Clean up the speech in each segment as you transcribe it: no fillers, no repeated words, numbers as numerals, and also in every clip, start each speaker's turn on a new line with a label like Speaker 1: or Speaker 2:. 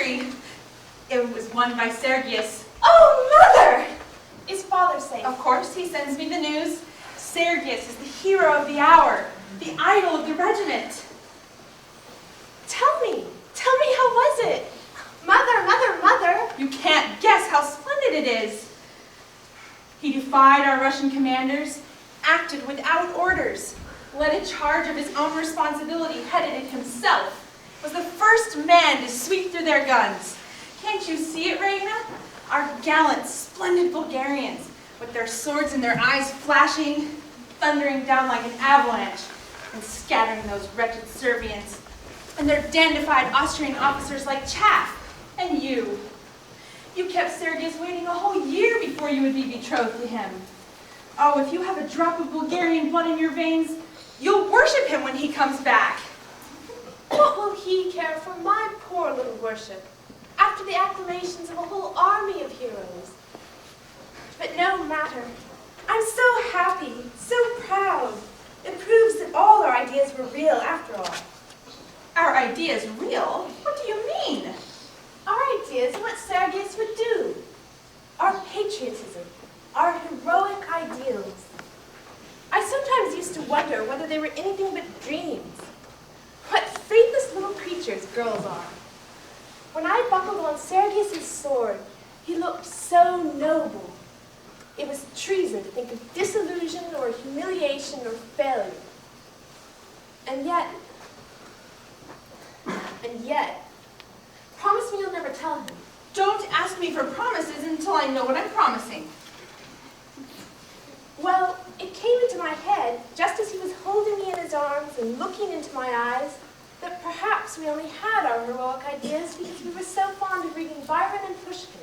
Speaker 1: victory. It was won by Sergius.
Speaker 2: Oh, Mother! Is Father safe?
Speaker 1: Of course, he sends me the news. Sergius is the hero of the hour, the idol of the regiment.
Speaker 2: Tell me how was it? Mother!
Speaker 1: You can't guess how splendid it is. He defied our Russian commanders, acted without orders, led a charge of his own responsibility, headed it himself, was the first man to sweep through their guns. Can't you see it, Reina? Our gallant, splendid Bulgarians, with their swords and their eyes flashing, thundering down like an avalanche, and scattering those wretched Serbians, and their dandified Austrian officers like chaff. And you kept Sergius waiting a whole year before you would be betrothed to him. Oh, if you have a drop of Bulgarian blood in your veins, you'll worship him when he comes back.
Speaker 2: What will he care for my poor little worship, after the acclamations of a whole army of heroes? But no matter. I'm so happy, so proud. It proves that all our ideas were real after all.
Speaker 1: Our ideas real? What do you mean?
Speaker 2: Our ideas are what Sergius would do. Our patriotism, our heroic ideals. I sometimes used to wonder whether they were anything but dreams. What faithless little creatures girls are. When I buckled on Sergius's sword, he looked so noble. It was treason to think of disillusion or humiliation or failure. And yet, promise me you'll never tell him.
Speaker 1: Don't ask me for promises until I know what I'm promising.
Speaker 2: Well, it came into my head, just as he was holding me in his arms and looking into my eyes, that perhaps we only had our heroic ideas because we were so fond of reading Byron and Pushkin,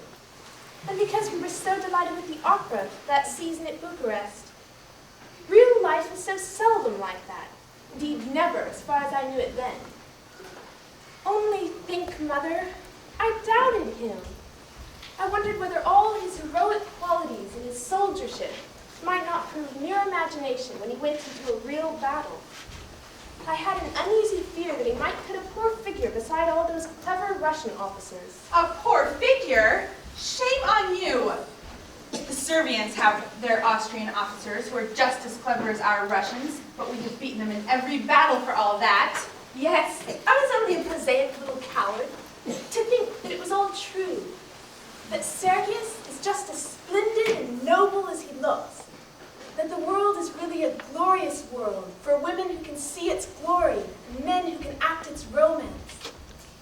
Speaker 2: and because we were so delighted with the opera that season at Bucharest. Real life is so seldom like that. Indeed, never, as far as I knew it then. Only think, Mother, I doubted him. I wondered whether all his heroic qualities and his soldiership might not prove mere imagination when he went into a real battle. I had an uneasy fear that he might put a poor figure beside all those clever Russian officers.
Speaker 1: A poor figure? Shame on you! The Serbians have their Austrian officers who are just as clever as our Russians, but we have beaten them in every battle for all that.
Speaker 2: Yes, I was only a prosaic little coward. To think that it was all true. That Sergius is just as splendid and noble as he looks. That the world is really a glorious world for women who can see its glory and men who can act its romance.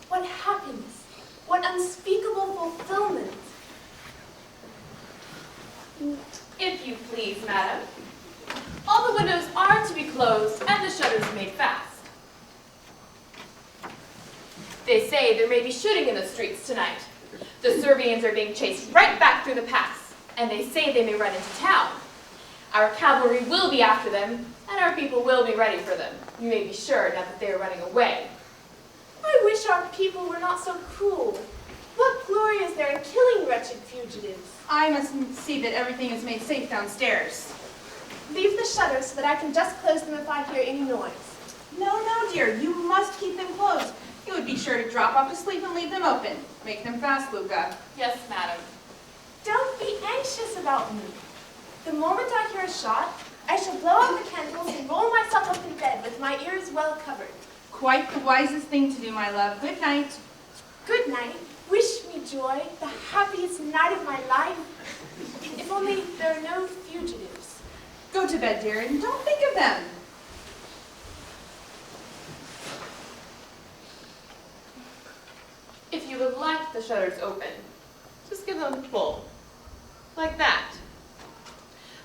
Speaker 2: What happiness, what unspeakable fulfillment.
Speaker 3: If you please, madam. All the windows are to be closed and the shutters made fast. They say there may be shooting in the streets tonight. The Serbians are being chased right back through the pass, and they say they may run into town. Our cavalry will be after them, and our people will be ready for them. You may be sure now that they are running away.
Speaker 2: I wish our people were not so cruel. What glory is there in killing wretched fugitives?
Speaker 1: I must see that everything is made safe downstairs.
Speaker 2: Leave the shutters so that I can just close them if I hear any noise.
Speaker 1: No, dear, you must keep them closed. You would be sure to drop off to sleep and leave them open. Make them fast, Luca.
Speaker 3: Yes, madam.
Speaker 2: Don't be anxious about me. The moment I hear a shot, I shall blow out the candles and roll myself up in bed with my ears well covered.
Speaker 1: Quite the wisest thing to do, my love. Good night.
Speaker 2: Good night. Wish me joy, the happiest night of my life. If only there are no fugitives.
Speaker 1: Go to bed, dear, and don't think of them.
Speaker 3: If you would like the shutters open, just give them a pull. Like that.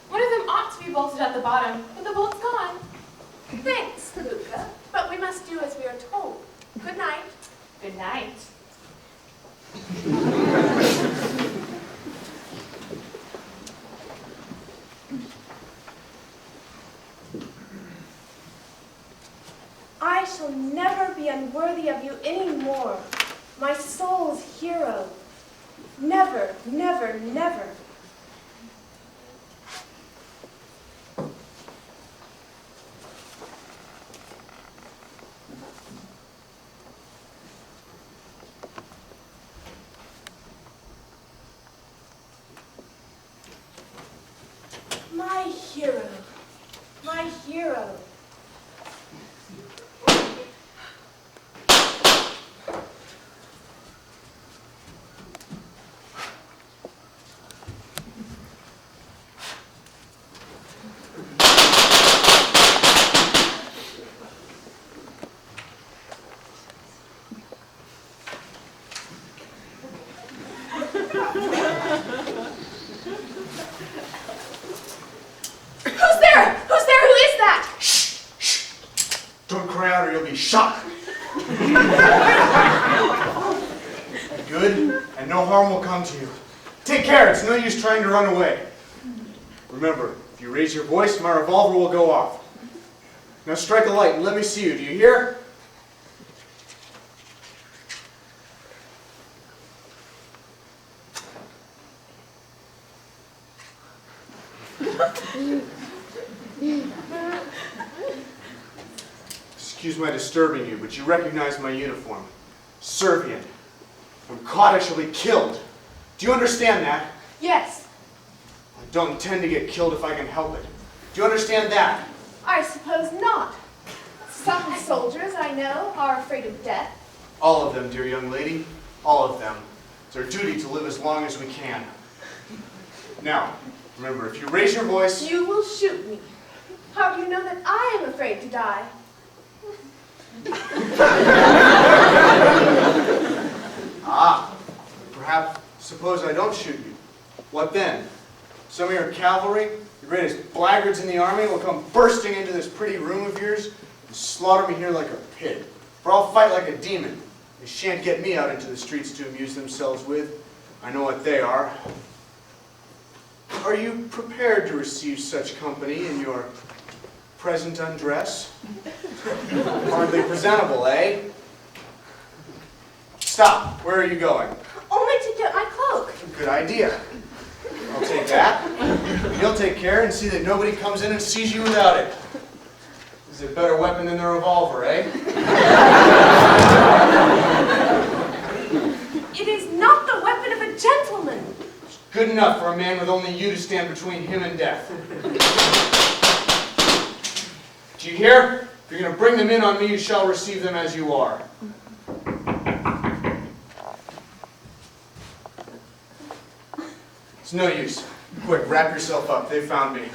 Speaker 3: One of them ought to be bolted at the bottom, but the bolt's gone.
Speaker 2: Thanks, Luca, but we must do as we are told. Good night.
Speaker 3: Good night.
Speaker 2: I shall never be unworthy of you any more. My soul's hero. Never, never, never. hero.
Speaker 3: Who's there? Who's there? Who is that?
Speaker 4: Don't cry out or you'll be shot. Good, and no harm will come to you. Take care, it's no use trying to run away. Remember, if you raise your voice, my revolver will go off. Now strike a light and let me see you, do you hear? Excuse my disturbing you, but you recognize my uniform. Servian. When caught, I shall be killed. Do you understand that?
Speaker 2: Yes,
Speaker 4: I don't intend to get killed if I can help it. Do you understand that?
Speaker 2: I suppose not. Some soldiers I know are afraid of death.
Speaker 4: All of them, dear young lady. All of them. It's our duty to live as long as we can. Now, remember, if you raise your voice...
Speaker 2: You will shoot me. How do you know that I am afraid to die?
Speaker 4: Ah, perhaps, suppose I don't shoot you. What then? Some of your cavalry, the greatest blackguards in the army, will come bursting into this pretty room of yours and slaughter me here like a pig. For I'll fight like a demon. They shan't get me out into the streets to amuse themselves with. I know what they are. Are you prepared to receive such company in your present undress? Hardly presentable, eh? Stop. Where are you going?
Speaker 2: Only to get my cloak.
Speaker 4: Good idea. I'll take that. You'll take care and see that nobody comes in and sees you without it. Is it a better weapon than the revolver, eh?
Speaker 2: It is not the weapon of a gentleman.
Speaker 4: Good enough for a man with only you to stand between him and death. Do you hear? If you're going to bring them in on me, you shall receive them as you are. It's no use. Quick, wrap yourself up. They found me.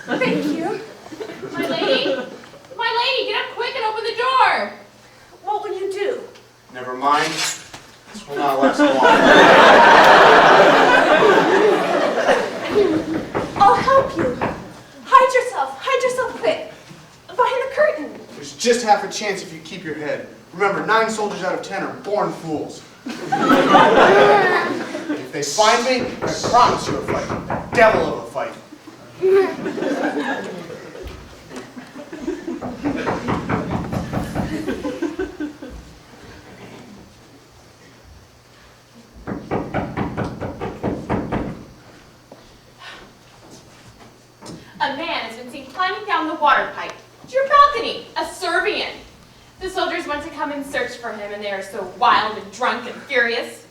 Speaker 2: Thank you.
Speaker 3: My lady, get up quick and open the door.
Speaker 2: What will you do?
Speaker 4: Never mind. This will not last long.
Speaker 2: I'll help you. Hide yourself quick. Behind the curtain.
Speaker 4: There's just half a chance if you keep your head. Remember, 9 soldiers out of 10 are born fools. If they find me, I promise you a fight. A devil of a fight.
Speaker 3: A man has been seen climbing down the water pipe to your balcony, a Servian. The soldiers want to come and search for him, and they are so wild and drunk and furious.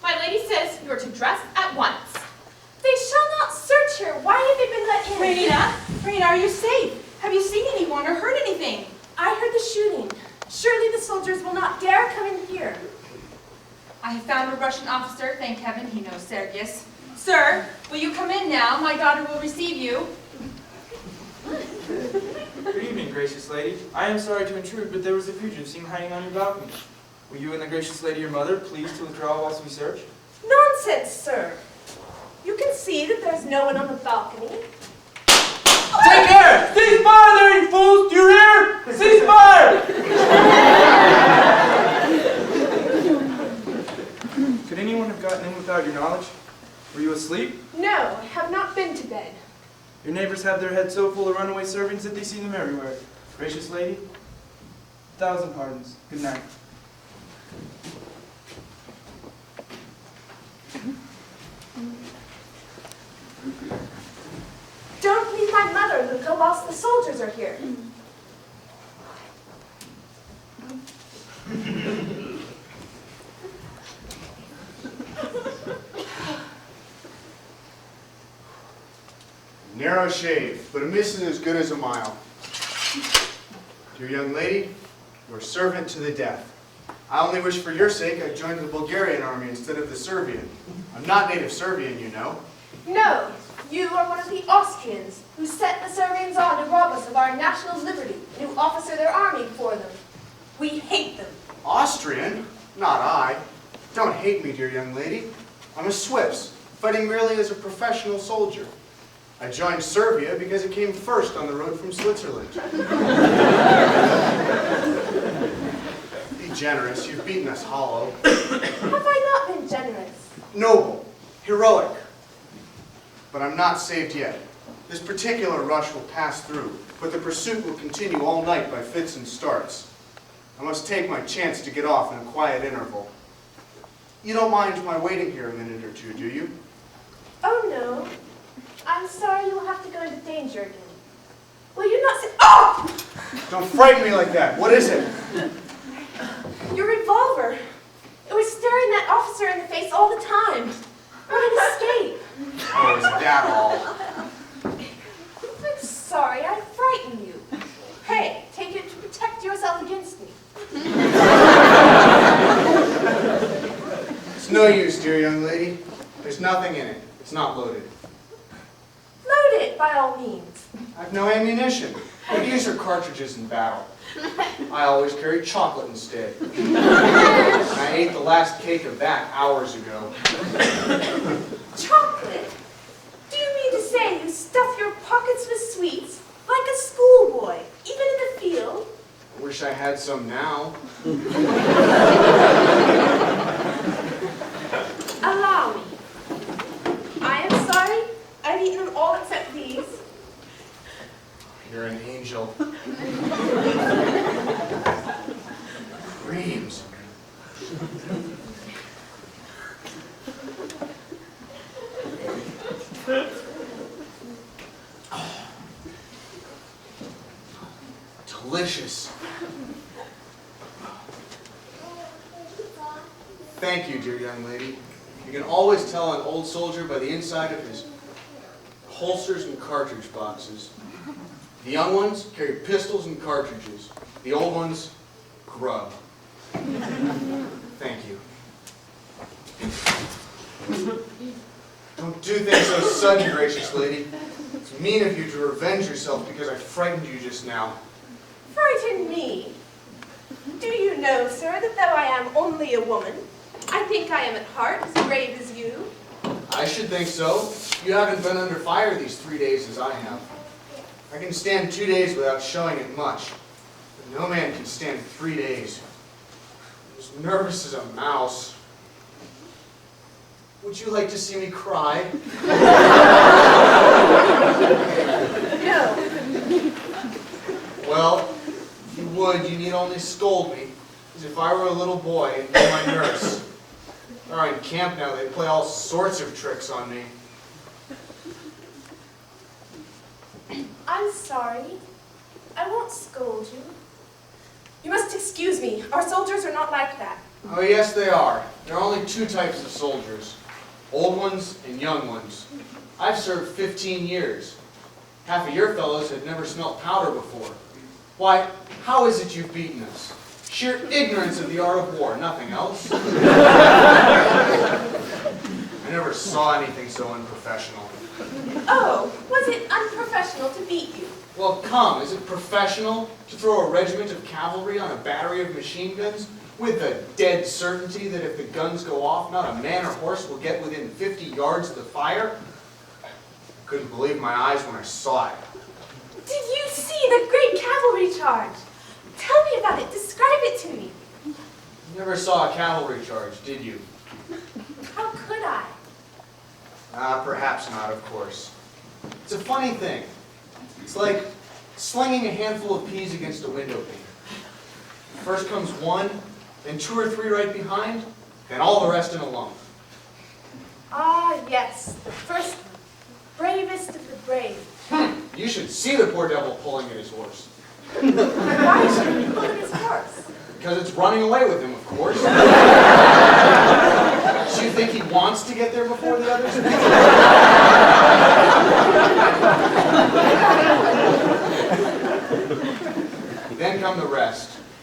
Speaker 3: My lady says you are to dress at once.
Speaker 2: They shall not search here. Why have they been let in?
Speaker 1: Raina, are you safe? Have you seen anyone or heard anything?
Speaker 2: I heard the shooting. Surely the soldiers will not dare come in here.
Speaker 1: I have found a Russian officer, thank heaven he knows Sergius. Sir, will you come in now? My daughter will receive you.
Speaker 5: Good evening, gracious lady. I am sorry to intrude, but there was a fugitive seen hiding on your balcony. Will you and the gracious lady, your mother, please to withdraw whilst we search?
Speaker 2: Nonsense, sir. You can see that there's no one on the balcony.
Speaker 5: Take care! Cease fire there, you fools! Do you hear? Cease fire! Could anyone have gotten in without your knowledge? Were you asleep?
Speaker 2: No, I have not been to bed.
Speaker 5: Your neighbors have their heads so full of runaway servants that they see them everywhere. Gracious lady, 1,000 pardons. Good night.
Speaker 2: Don't leave my mother, Luca, whilst the soldiers are here.
Speaker 4: Narrow shave, but a miss is as good as a mile. Dear young lady, your servant to the death. I only wish for your sake I joined the Bulgarian army instead of the Serbian. I'm not native Serbian, you know.
Speaker 2: No, you are one of the Austrians who set the Serbians on to rob us of our national liberty and who officer their army for them. We hate them.
Speaker 4: Austrian? Not I. Don't hate me, dear young lady. I'm a Swiss, fighting merely as a professional soldier. I joined Serbia because it came first on the road from Switzerland. Be generous, you've beaten us hollow.
Speaker 2: Have I not been generous?
Speaker 4: Noble, heroic. But I'm not saved yet. This particular rush will pass through, but the pursuit will continue all night by fits and starts. I must take my chance to get off in a quiet interval. You don't mind my waiting here a minute or two, do you?
Speaker 2: Oh no. I'm sorry you will have to go into danger again. Will you not say— Oh!
Speaker 4: Don't frighten me like that. What is it?
Speaker 2: Your revolver. It was staring that officer in the face all the time. What an escape.
Speaker 4: Oh, is that all?
Speaker 2: I'm sorry, I frightened you. Hey, take it to protect yourself against me.
Speaker 4: It's no use, dear young lady. There's nothing in it. It's not loaded.
Speaker 2: Load it, by all means.
Speaker 4: I have no ammunition. These are cartridges in battle. I always carry chocolate instead. And I ate the last cake of that hours ago.
Speaker 2: Chocolate? Do you mean to say you stuff your pockets with sweets like a schoolboy, even in the field?
Speaker 4: I wish I had some now.
Speaker 2: Allow me. I am sorry. I've eaten them all except these.
Speaker 4: You're an angel. Dreams. Delicious. Thank you, dear young lady. You can always tell an old soldier by the inside of his holsters and cartridge boxes. The young ones carry pistols and cartridges. The old ones, grub. Thank you. Don't do things so sudden, gracious lady. It's mean of you to revenge yourself because I frightened you just now.
Speaker 2: Frighten me? Do you know, sir, that though I am only a woman, I think I am at heart as brave as you?
Speaker 4: I should think so. You haven't been under fire these 3 days as I have. I can stand 2 days without showing it much, but no man can stand 3 days. I'm as nervous as a mouse. Would you like to see me cry?
Speaker 2: No.
Speaker 4: Well, if you would, you need only scold me, as if I were a little boy and you my nurse. They're in camp now, they play all sorts of tricks on me.
Speaker 2: I'm sorry. I won't scold you. You must excuse me. Our soldiers are not like that.
Speaker 4: Oh yes, they are. There are only 2 types of soldiers. Old ones and young ones. I've served 15 years. Half of your fellows had never smelt powder before. Why, how is it you've beaten us? Sheer ignorance of the art of war, nothing else. I never saw anything so unprofessional.
Speaker 2: Oh, was it unprofessional to beat you?
Speaker 4: Well, come, is it professional to throw a regiment of cavalry on a battery of machine guns with the dead certainty that if the guns go off, not a man or horse will get within 50 yards of the fire? I couldn't believe my eyes when I saw it.
Speaker 2: Did you see the great cavalry charge? Tell me about it. Describe it to me.
Speaker 4: You never saw a cavalry charge, did you?
Speaker 2: How could I?
Speaker 4: Perhaps not, of course. It's a funny thing. It's like slinging a handful of peas against a window pane. First comes one, then 2 or 3 right behind, then all the rest in a lump.
Speaker 2: Ah, yes. The first bravest of the brave.
Speaker 4: You should see the poor devil pulling at his horse.
Speaker 2: Why should he pull at his horse?
Speaker 4: Because it's running away with him, of course. Do you think he wants to get there before the others?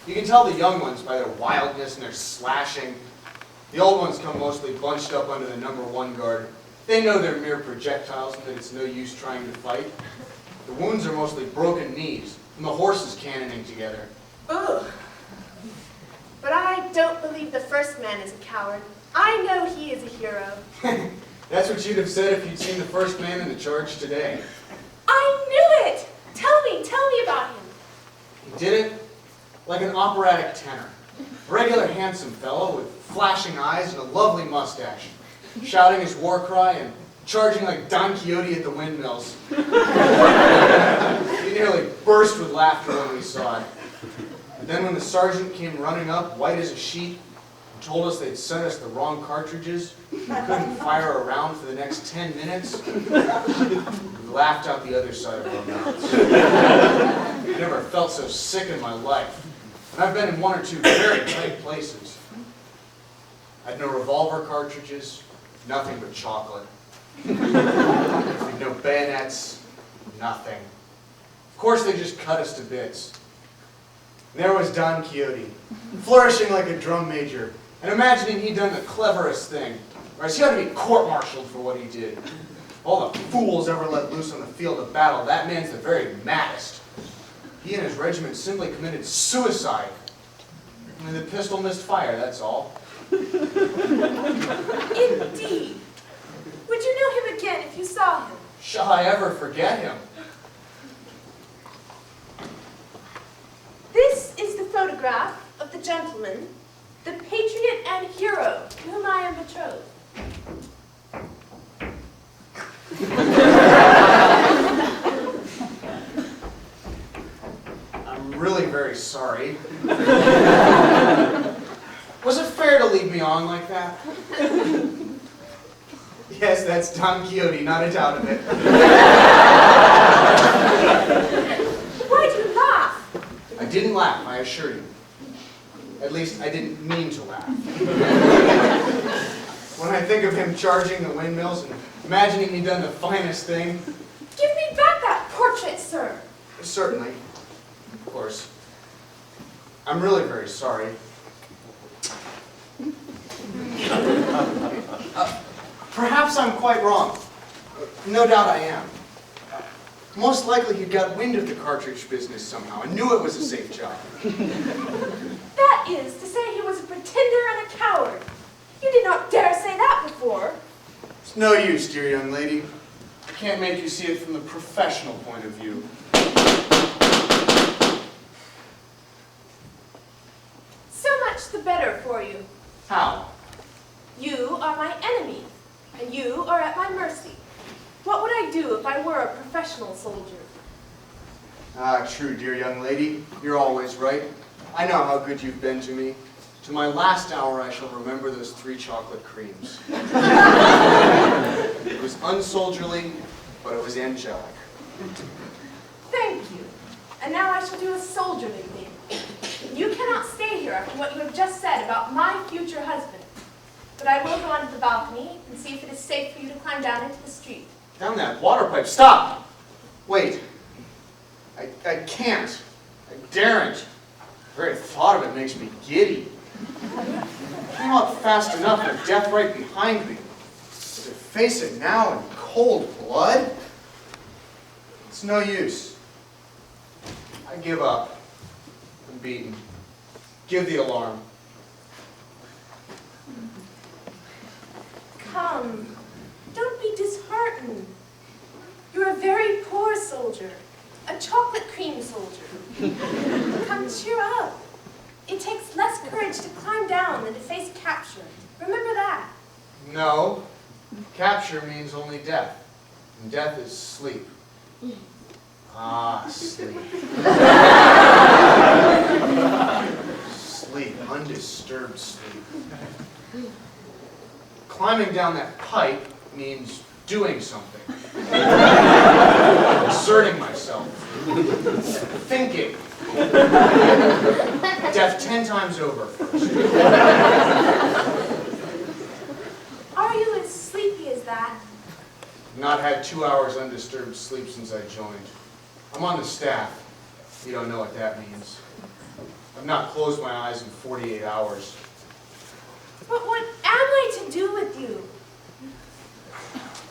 Speaker 4: You can tell the young ones by their wildness and their slashing. The old ones come mostly bunched up under the number 1 guard. They know they're mere projectiles and that it's no use trying to fight. The wounds are mostly broken knees and the horses cannoning together.
Speaker 2: Ugh. But I don't believe the first man is a coward. I know he is a hero.
Speaker 4: That's what you'd have said if you'd seen the first man in the charge today.
Speaker 2: I knew it! Tell me about him.
Speaker 4: He did it like an operatic tenor. A regular handsome fellow with flashing eyes and a lovely mustache, shouting his war cry and charging like Don Quixote at the windmills. We nearly burst with laughter when we saw it. And then when the sergeant came running up, white as a sheet, and told us they'd sent us the wrong cartridges, we couldn't fire a round for the next 10 minutes, we laughed out the other side of our mouths. I never felt so sick in my life. And I've been in 1 or 2 very tight places. I had no revolver cartridges, nothing but chocolate. No bayonets, nothing. Of course they just cut us to bits. And there was Don Quixote, flourishing like a drum major, and imagining he'd done the cleverest thing, whereas he ought to be court-martialed for what he did. All the fools ever let loose on the field of battle, that man's the very maddest. He and his regiment simply committed suicide. I mean, the pistol missed fire, that's all.
Speaker 2: Indeed. Would you know him again if you saw him?
Speaker 4: Shall I ever forget him?
Speaker 2: This is the photograph of the gentleman, the patriot and hero to whom I am betrothed.
Speaker 4: I'm really very sorry. Was it fair to lead me on like that? Yes, that's Don Quixote, not a doubt of it.
Speaker 2: Why do you laugh?
Speaker 4: I didn't laugh, I assure you. At least, I didn't mean to laugh. When I think of him charging the windmills and imagining he'd done the finest thing.
Speaker 2: Give me back that portrait, sir.
Speaker 4: Certainly. Of course. I'm really very sorry. Perhaps I'm quite wrong. No doubt I am. Most likely he got wind of the cartridge business somehow and knew it was a safe job.
Speaker 2: That is to say he was a pretender and a coward. You did not dare say that before.
Speaker 4: It's no use, dear young lady. I can't make you see it from the professional point of view.
Speaker 2: So much the better for you.
Speaker 4: How?
Speaker 2: You are my enemy, and you are at my mercy. What would I do if I were a professional soldier?
Speaker 4: Ah, true, dear young lady. You're always right. I know how good you've been to me. To my last hour, I shall remember those 3 chocolate creams. It was unsoldierly, but it was angelic.
Speaker 2: Thank you. And now I shall do a soldierly thing. You cannot stay here after what you have just said about my future husband. But I will go onto the balcony and see if it is safe for you to climb down into the street.
Speaker 4: Down that water pipe. Stop! Wait. I can't. I daren't. The very thought of it makes me giddy. I came up fast enough with death right behind me. But to face it now in cold blood? It's no use. I give up. I'm beaten. Give the alarm.
Speaker 2: Come, don't be disheartened. You're a very poor soldier, a chocolate cream soldier. Come, cheer up. It takes less courage to climb down than to face capture. Remember that.
Speaker 4: No. Capture means only death. And death is sleep. Ah, sleep. Sleep. Undisturbed sleep. Climbing down that pipe means doing something. Exerting myself. Thinking. Death 10 times over first.
Speaker 2: Are you as sleepy as that?
Speaker 4: Not had 2 hours undisturbed sleep since I joined. I'm on the staff. You don't know what that means. I've not closed my eyes in 48 hours.
Speaker 2: But what am I to do with you?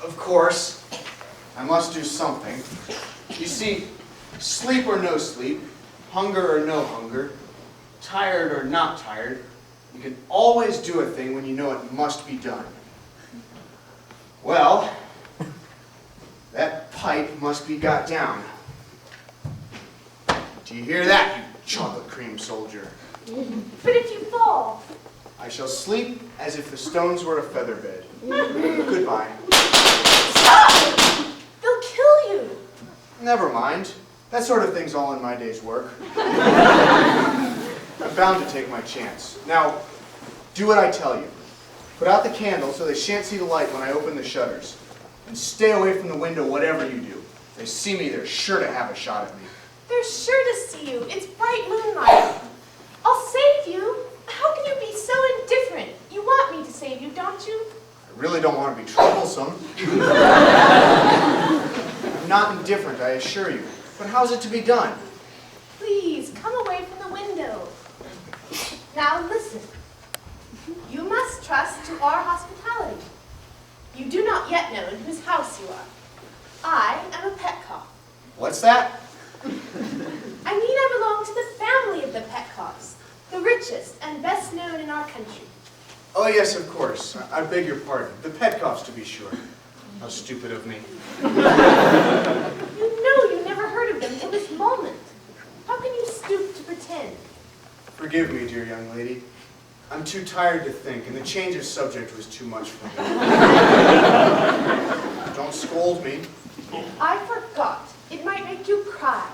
Speaker 4: Of course, I must do something. You see, sleep or no sleep, hunger or no hunger, tired or not tired, you can always do a thing when you know it must be done. Well, that pipe must be got down. Do you hear that, you chocolate cream soldier?
Speaker 2: But if you fall,
Speaker 4: I shall sleep as if the stones were a feather bed. Goodbye.
Speaker 2: stop! They'll kill you.
Speaker 4: Never mind. That sort of thing's all in my day's work. I'm bound to take my chance. Now, do what I tell you. Put out the candle so they shan't see the light when I open the shutters. And stay away from the window whatever you do. If they see me, they're sure to have a shot at me.
Speaker 2: They're sure to see you. It's bright moonlight. I'll save you. How can you be so indifferent? You want me to save you, don't you?
Speaker 4: I really don't want to be troublesome. I'm not indifferent, I assure you. But how's it to be done?
Speaker 2: Please, come away from the window. Now listen. You must trust to our hospitality. You do not yet know in whose house you are. I am a Petcock.
Speaker 4: What's that?
Speaker 2: I mean I belong to the family of the Petcocks, the richest and best known in our country.
Speaker 4: Oh, yes, of course. I beg your pardon. The Petcocks, to be sure. How stupid of me.
Speaker 2: You know you never heard of them till this moment. How can you stoop to pretend?
Speaker 4: Forgive me, dear young lady. I'm too tired to think, and the change of subject was too much for me. Don't scold me.
Speaker 2: I forgot. It might make you cry.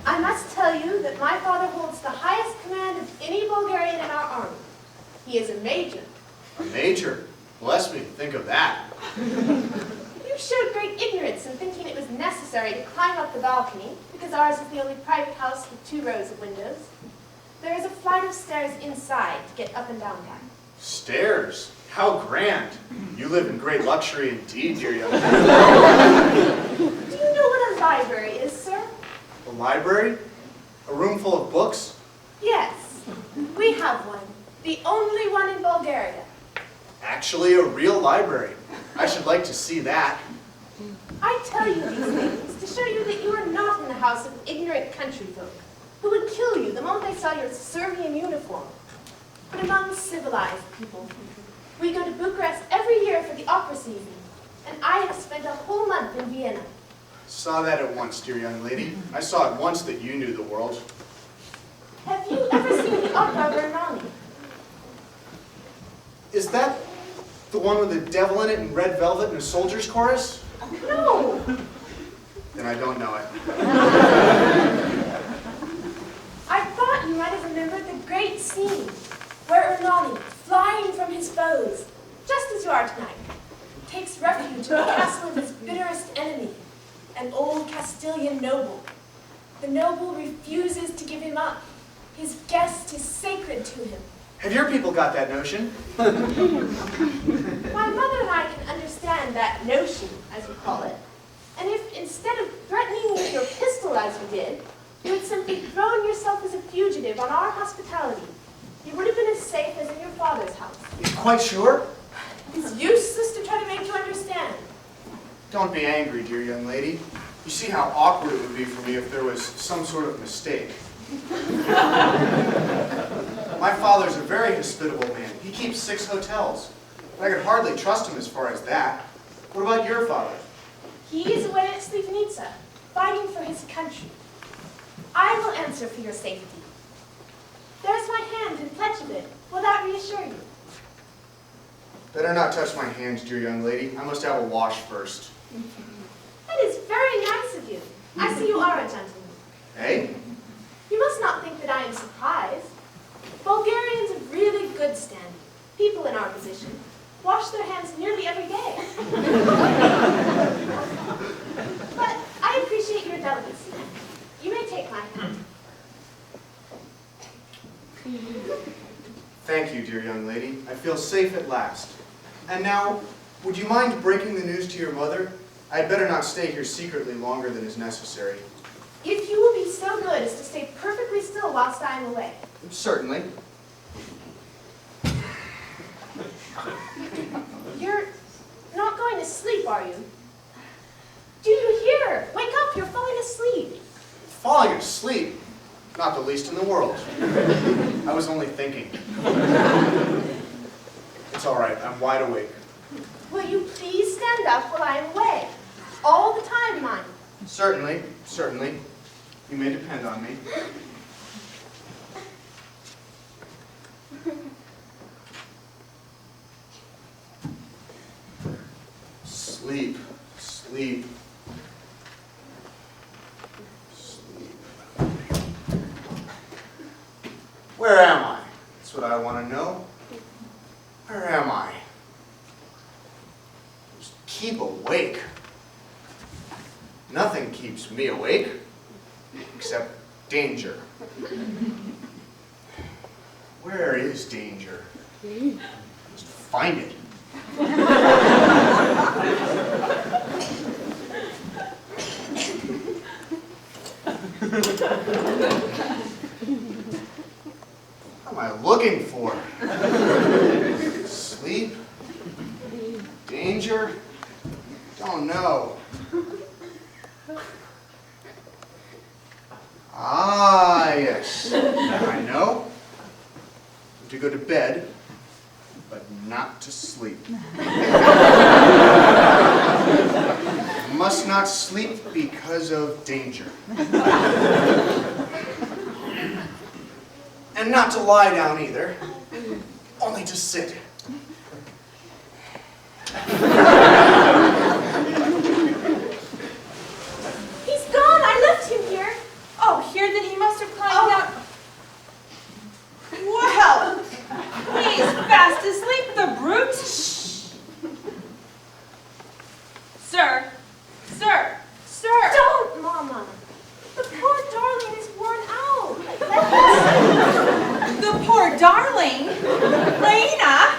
Speaker 2: I must tell you that my father holds the highest command of any Bulgarian in our army. He is a major.
Speaker 4: A major? Bless me, think of that.
Speaker 2: You showed great ignorance in thinking it was necessary to climb up the balcony, because ours is the only private house with 2 rows of windows. There is a flight of stairs inside to get up and down by.
Speaker 4: Stairs? How grand. You live in great luxury indeed, dear young lady.
Speaker 2: Do you know what a library is, sir?
Speaker 4: A library? A room full of books?
Speaker 2: Yes, we have one. The only one in Bulgaria.
Speaker 4: Actually, a real library. I should like to see that.
Speaker 2: I tell you these things to show you that you are not in the house of ignorant country folk, who would kill you the moment they saw your Serbian uniform, but among civilized people. We go to Bucharest every year for the opera season, and I have spent a whole month in Vienna.
Speaker 4: Saw that at once, dear young lady. I saw at once that you knew the world.
Speaker 2: Have you ever seen the opera Vernani?
Speaker 4: Is that the one with the devil in it in red velvet and a soldier's chorus?
Speaker 2: No!
Speaker 4: Then I don't know it.
Speaker 2: I thought you might have remembered the great scene where Ernani, flying from his foes, just as you are tonight, takes refuge in the castle of his bitterest enemy, an old Castilian noble. The noble refuses to give him up. His guest is sacred to him.
Speaker 4: Have your people got that notion?
Speaker 2: My mother and I can understand that notion, as you call it. And if, instead of threatening with your pistol as you did, you had simply thrown yourself as a fugitive on our hospitality, you would have been as safe as in your father's house.
Speaker 4: You're quite sure?
Speaker 2: It's useless to try to make you understand.
Speaker 4: Don't be angry, dear young lady. You see how awkward it would be for me if there was some sort of mistake. My father's a very hospitable man. He keeps 6 hotels. But I could hardly trust him as far as that. What about your father?
Speaker 2: He is away at Srebrenica, fighting for his country. I will answer for your safety. There's my hand in pledge of it. Will that reassure you?
Speaker 4: Better not touch my hands, dear young lady. I must have a wash first.
Speaker 2: That is very nice of you. I see you are a gentleman.
Speaker 4: Hey?
Speaker 2: You must not think that I am surprised. Bulgarians of really good standing, people in our position, wash their hands nearly every day. But I appreciate your delicacy. You may take my hand.
Speaker 4: Thank you, dear young lady. I feel safe at last. And now, would you mind breaking the news to your mother? I'd better not stay here secretly longer than is necessary.
Speaker 2: If you will be so good as to stay perfectly still whilst I am away.
Speaker 4: Certainly.
Speaker 2: You're not going to sleep, are you? Do you hear? Wake up, you're falling asleep.
Speaker 4: Falling asleep? Not the least in the world. I was only thinking. It's all right, I'm wide awake.
Speaker 2: Will you please stand up while I am away? All the time, mind.
Speaker 4: Certainly, certainly. You may depend on me. Sleep, sleep, sleep. Where am I? That's what I want to know. Where am I? Just keep awake. Nothing keeps me awake, except danger. Where is danger? Just find it. What am I looking for? Sleep? Danger? Don't know. Ah, yes. I know. To go to bed, but not to sleep. Must not sleep because of danger. And not to lie down either, only to sit.
Speaker 2: He's gone, I left him here.
Speaker 1: Oh, here then he must have climbed down. Well, he's fast asleep, the brute. Sir, sir, sir.
Speaker 2: Don't, Mama. The poor darling is worn out.
Speaker 1: The poor darling. Lena.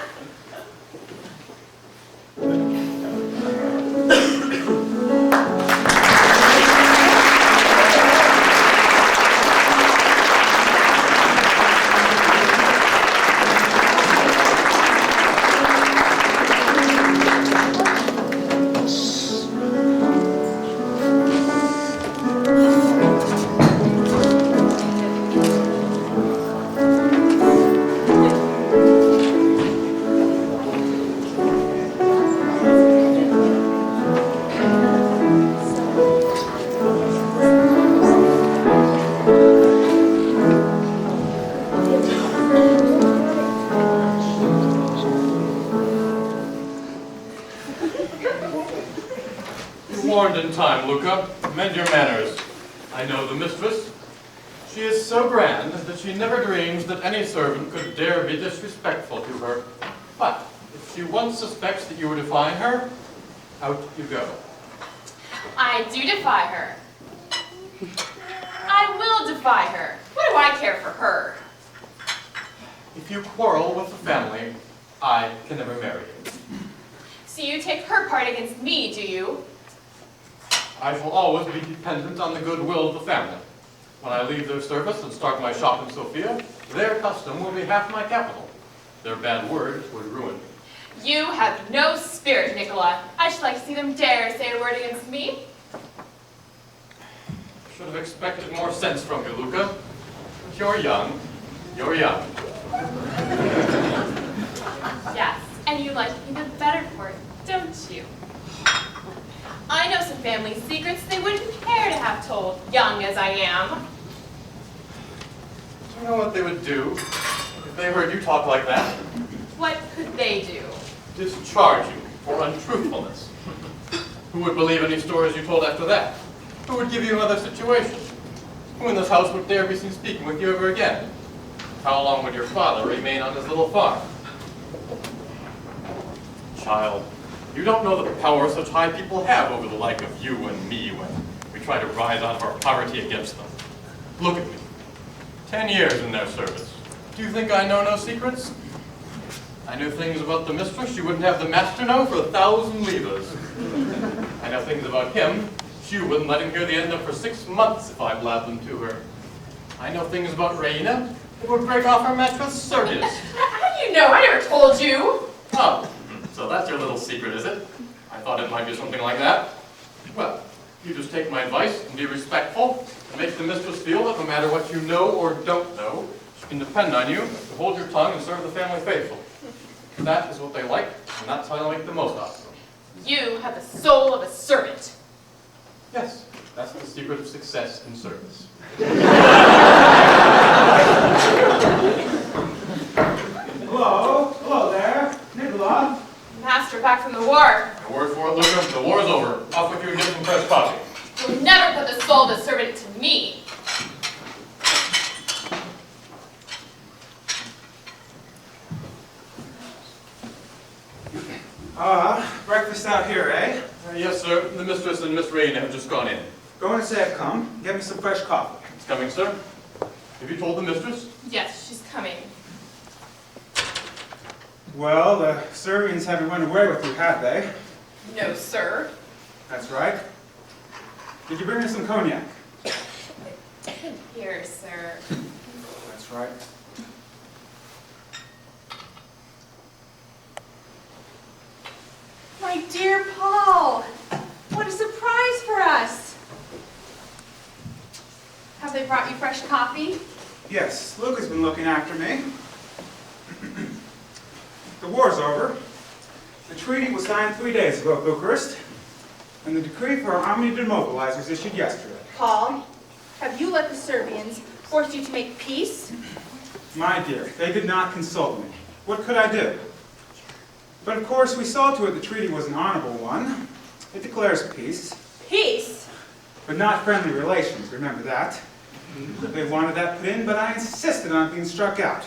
Speaker 6: Warned in time, Luca. Mend your manners. I know the mistress. She is so grand that she never dreams that any servant could dare be disrespectful to her. But if she once suspects that you are defying her, out you go.
Speaker 3: I do defy her. I will defy her. What do I care for her?
Speaker 6: If you quarrel with the family, I can never marry you.
Speaker 3: So you take her part against me, do you?
Speaker 6: I shall always be dependent on the goodwill of the family. When I leave their service and start my shop in Sofia, their custom will be half my capital. Their bad word would ruin me.
Speaker 3: You have no spirit, Nicola. I should like to see them dare say a word against me.
Speaker 6: Should have expected more sense from you, Luca. But you're young. You're young.
Speaker 3: Yes, and you like me the better for it, don't you? I know some family secrets they wouldn't care to have told, young as I am.
Speaker 6: Do you know what they would do if they heard you talk like that?
Speaker 3: What could they do?
Speaker 6: Discharge you for untruthfulness. Who would believe any stories you told after that? Who would give you another situation? Who in this house would dare be seen speaking with you ever again? How long would your father remain on his little farm? Child, you don't know the power such high people have over the like of you and me when we try to rise out of our poverty against them. Look at me. 10 years in their service. Do you think I know no secrets? I knew things about the mistress you wouldn't have the master know for 1,000 levas. I know things about him. She wouldn't let him hear the end of for 6 months if I blabbed them to her. I know things about Raina. It would break off her match with Sergius.
Speaker 3: How do you know? I never told you.
Speaker 6: Oh, so that's your little secret, is it? I thought it might be something like that. Well, you just take my advice and be respectful and make the mistress feel that no matter what you know or don't know, she can depend on you to hold your tongue and serve the family faithful. That is what they like, and that's how they'll make the most out of them.
Speaker 3: You have the soul of a servant.
Speaker 6: Yes, that's the secret of success in service.
Speaker 7: Hello there, Nicola.
Speaker 3: Master back from the war.
Speaker 6: My word for it, Luca, the war's over. Off with you and get some fresh coffee.
Speaker 3: You'll never put the soul of a servant to me.
Speaker 7: Breakfast out here, eh?
Speaker 6: Yes, sir. The mistress and Miss Raina have just gone in.
Speaker 7: Go and say I've come. Get me some fresh coffee.
Speaker 6: It's coming, sir. Have you told the mistress?
Speaker 3: Yes, she's coming.
Speaker 7: Well, the Servians haven't run away with you, have they?
Speaker 3: No, sir.
Speaker 7: That's right. Did you bring me some cognac?
Speaker 3: Here, sir.
Speaker 7: That's right.
Speaker 1: My dear Paul, what a surprise for us. Have they brought you fresh coffee?
Speaker 7: Yes, Luke has been looking after me. The war's over. The treaty was signed 3 days ago at Bucharest, and the decree for our army to demobilize was issued yesterday.
Speaker 1: Paul, have you let the Serbians force you to make peace?
Speaker 7: My dear, they did not consult me. What could I do? But of course, we saw to it the treaty was an honorable one. It declares peace,
Speaker 1: Peace?
Speaker 7: but not friendly relations, remember that. They wanted that put in, but I insisted on it being struck out.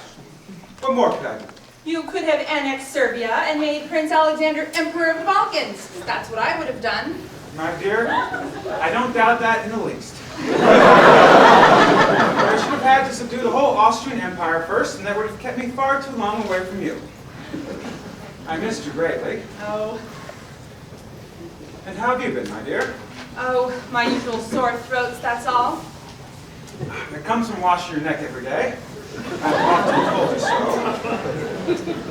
Speaker 7: What more could I do?
Speaker 1: You could have annexed Serbia and made Prince Alexander Emperor of the Balkans. That's what I would have done.
Speaker 7: My dear, I don't doubt that in the least. But I should have had to subdue the whole Austrian Empire first, and that would have kept me far too long away from you. I missed you greatly.
Speaker 1: Oh,
Speaker 7: And how have you been, my dear?
Speaker 1: my usual sore throats, that's all.
Speaker 7: It comes from washing your neck every day. I've often told you so.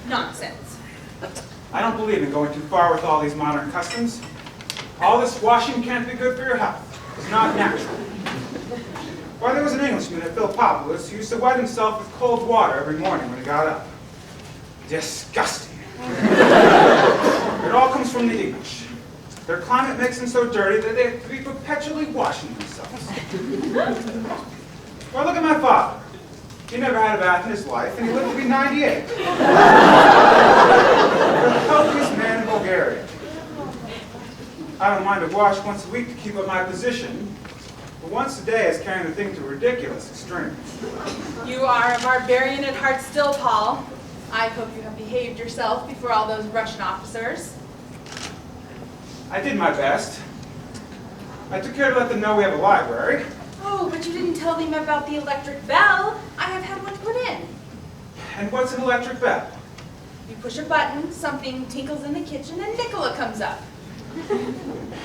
Speaker 1: Nonsense.
Speaker 7: I don't believe in going too far with all these modern customs. All this washing can't be good for your health. It's not natural. Why, there was an Englishman at Philippopolis who used to wet himself with cold water every morning when he got up. Disgusting. It all comes from the English. Their climate makes them so dirty that they have to be perpetually washing themselves. Well, look at my father. He never had a bath in his life, and he lived to be 98. The healthiest man in Bulgaria. I don't mind a wash once a week to keep up my position, but once a day is carrying the thing to a ridiculous extreme.
Speaker 1: You are a barbarian at heart still, Paul. I hope you have behaved yourself before all those Russian officers.
Speaker 7: I did my best. I took care to let them know we have a library.
Speaker 1: Oh, but you didn't tell them about the electric bell. I have had one put in.
Speaker 7: And what's an electric bell?
Speaker 1: You push a button, something tinkles in the kitchen, and Nicola comes up.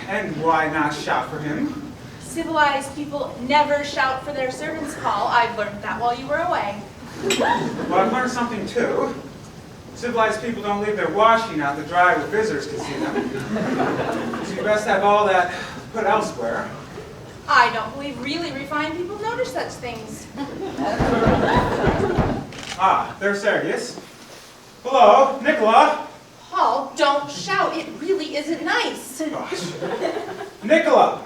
Speaker 7: And why not shout for him?
Speaker 1: Civilized people never shout for their servants, Paul. I've learned that while you were away.
Speaker 7: Well, I've learned something too. Civilized people don't leave their washing out to dry where visitors can see them. So you best have all that put elsewhere.
Speaker 1: I don't believe really refined people notice such things.
Speaker 7: Ah, there's Sergius. Hello, Nicola.
Speaker 1: Paul, don't shout. It really isn't nice.
Speaker 7: Gosh. Nicola.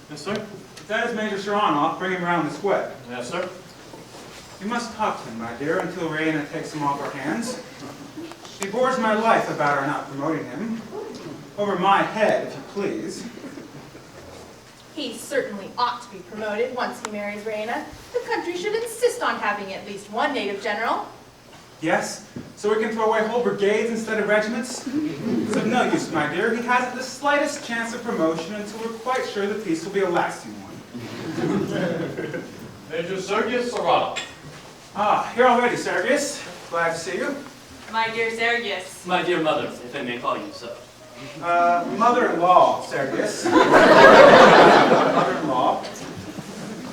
Speaker 6: Yes, sir?
Speaker 7: If that is Major Sharonov, bring him around this way.
Speaker 6: Yes, sir?
Speaker 7: You must talk to him, my dear, until Raina takes him off our hands. He bores my life about our not promoting him. Over my head, if you please.
Speaker 1: He certainly ought to be promoted once he marries Raina. The country should insist on having at least one native general.
Speaker 7: Yes? So we can throw away whole brigades instead of regiments? It's of no use, my dear. He hasn't the slightest chance of promotion until we're quite sure the peace will be a lasting one.
Speaker 6: Major Sergius Saranov.
Speaker 7: Ah, here already, Sergius. Glad to see you.
Speaker 1: My dear Sergius.
Speaker 8: My dear mother, if I may call you so.
Speaker 7: Mother-in-law, Sergius. Mother-in-law.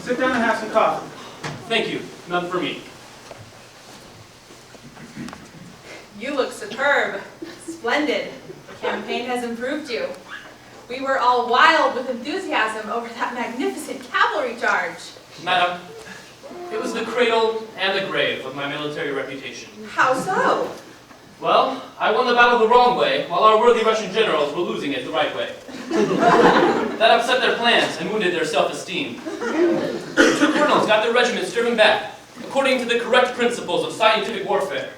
Speaker 7: Sit down and have some coffee.
Speaker 8: Thank you. None for me.
Speaker 1: You look superb. Splendid. The campaign has improved you. We were all wild with enthusiasm over that magnificent cavalry charge.
Speaker 8: Madam, it was the cradle and the grave of my military reputation.
Speaker 1: How so?
Speaker 8: Well, I won the battle the wrong way, while our worthy Russian generals were losing it the right way. That upset their plans and wounded their self-esteem. The 2 colonels got their regiments driven back, according to the correct principles of scientific warfare.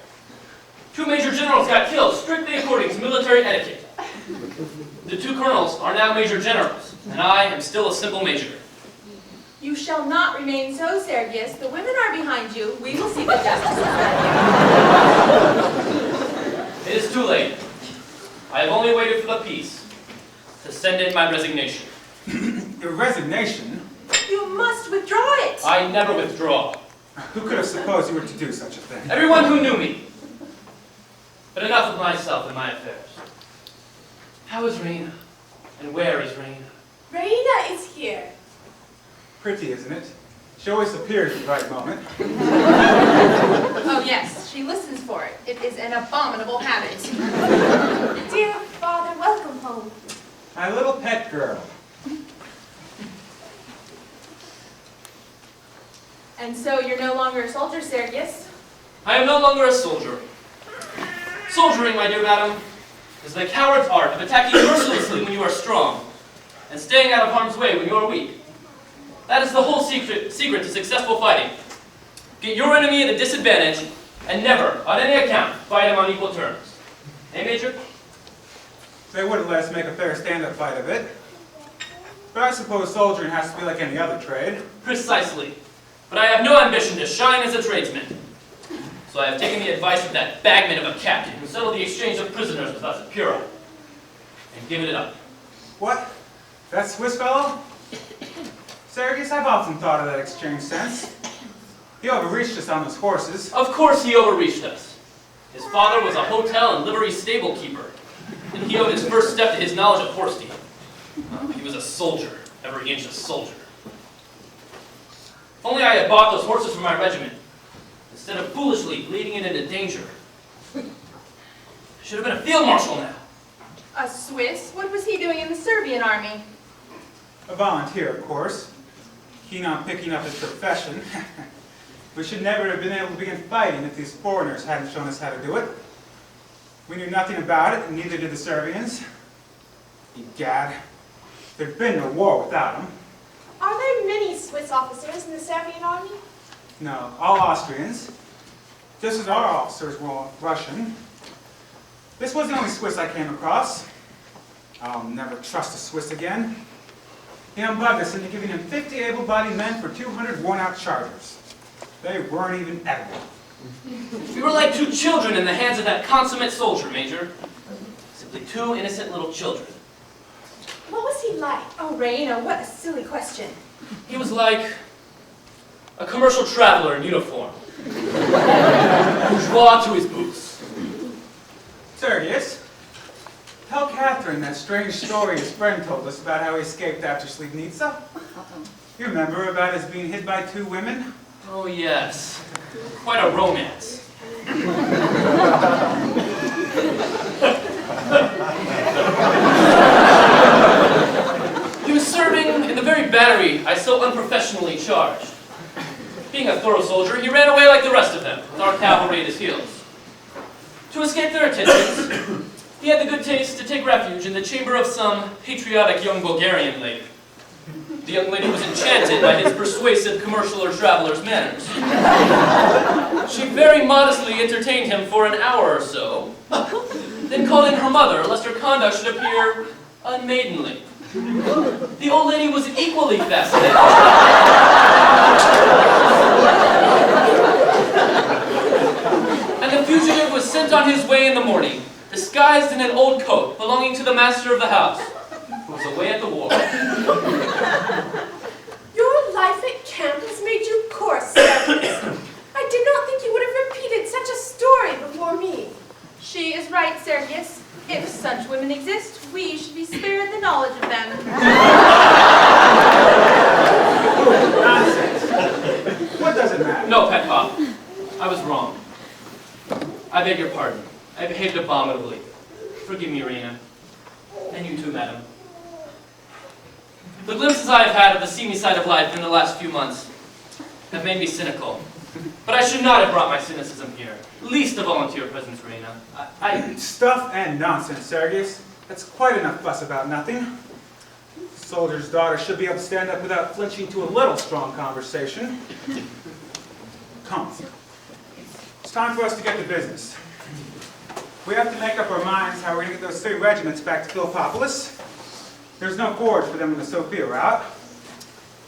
Speaker 8: 2 major generals got killed, strictly according to military etiquette. The 2 colonels are now major generals, and I am still a simple major.
Speaker 1: You shall not remain so, Sergius. The women are behind you. We will see the justice of that.
Speaker 8: It is too late. I have only waited for the peace to send in my resignation.
Speaker 7: Your resignation?
Speaker 1: You must withdraw it.
Speaker 8: I never withdraw.
Speaker 7: Who could have supposed you were to do such a thing?
Speaker 8: Everyone who knew me. But enough of myself and my affairs. How is Raina? And where is Raina?
Speaker 2: Raina is here.
Speaker 7: Pretty, isn't it? She always appears at the right moment.
Speaker 1: Oh yes, she listens for it. It is an abominable habit.
Speaker 2: Dear father, welcome home.
Speaker 7: My little pet girl.
Speaker 1: And so you're no longer a soldier, Sergius?
Speaker 8: I am no longer a soldier. Soldiering, my dear madam, is the coward's art of attacking mercilessly when you are strong, and staying out of harm's way when you are weak. That is the whole secret to successful fighting. Get your enemy at a disadvantage, and never, on any account, fight him on equal terms. Eh, Major?
Speaker 7: They wouldn't let us make a fair stand-up fight of it. But I suppose soldiering has to be like any other trade.
Speaker 8: Precisely. But I have no ambition to shine as a tradesman. So I have taken the advice of that bagman of a captain who settled the exchange of prisoners with us at Pura, and given it up.
Speaker 7: What? That Swiss fellow? Sergius, I've often thought of that exchange since. He overreached us on those horses.
Speaker 8: Of course he overreached us. His father was a hotel and livery stable keeper, and he owed his first step to his knowledge of horse dealing. He was a soldier, every inch a soldier. If only I had bought those horses for my regiment, instead of foolishly leading it into danger. I should have been a field marshal now.
Speaker 1: A Swiss? What was he doing in the Serbian army?
Speaker 7: A volunteer, of course. Keen on picking up his profession. We should never have been able to begin fighting if these foreigners hadn't shown us how to do it. We knew nothing about it, and neither did the Serbians. Egad, there'd been no war without them.
Speaker 2: Are there many Swiss officers in the Serbian army?
Speaker 7: No, all Austrians. Just as our officers were all Russian. This was the only Swiss I came across. I'll never trust a Swiss again. He unbugged us into giving him 50 able-bodied men for 200 worn-out chargers. They weren't even edible.
Speaker 8: We were like 2 children in the hands of that consummate soldier, Major. Simply 2 innocent little children.
Speaker 2: What was he like?
Speaker 1: Oh, Raina, what a silly question.
Speaker 8: He was like a commercial traveler in uniform. Bourgeois to his boots.
Speaker 7: Sergius, tell Catherine that strange story his friend told us about how he escaped after Slivnica. You remember about his being hit by 2 women?
Speaker 8: Oh, yes. Quite a romance. He was serving in the very battery I so unprofessionally charged. Being a thorough soldier, he ran away like the rest of them, with our cavalry at his heels. To escape their attentions, he had the good taste to take refuge in the chamber of some patriotic young Bulgarian lady. The young lady was enchanted by his persuasive commercial or traveler's manners. She very modestly entertained him for an hour or so, then called in her mother lest her conduct should appear unmaidenly. The old lady was equally fascinated. And the fugitive was sent on his way in the morning, disguised in an old coat belonging to the master of the house, who was away at the war.
Speaker 2: Your life at camp has made you coarse, Sergius. I did not think you would have repeated such a story before me.
Speaker 1: She is right, Sergius. If such women exist, man.
Speaker 7: Nonsense. What does it matter?
Speaker 8: No, Pet Pop. I was wrong. I beg your pardon. I behaved abominably. Forgive me, Raina. And you too, madam. The glimpses I have had of the seamy side of life in the last few months have made me cynical. But I should not have brought my cynicism here. Least of all into your presence, Raina.
Speaker 7: Stuff and nonsense, Sergius. That's quite enough fuss about nothing. Soldier's daughter should be able to stand up without flinching to a little strong conversation. Come. It's time for us to get to business. We have to make up our minds how we're going to get those 3 regiments back to Philippopolis. There's no forage for them in the Sophia route.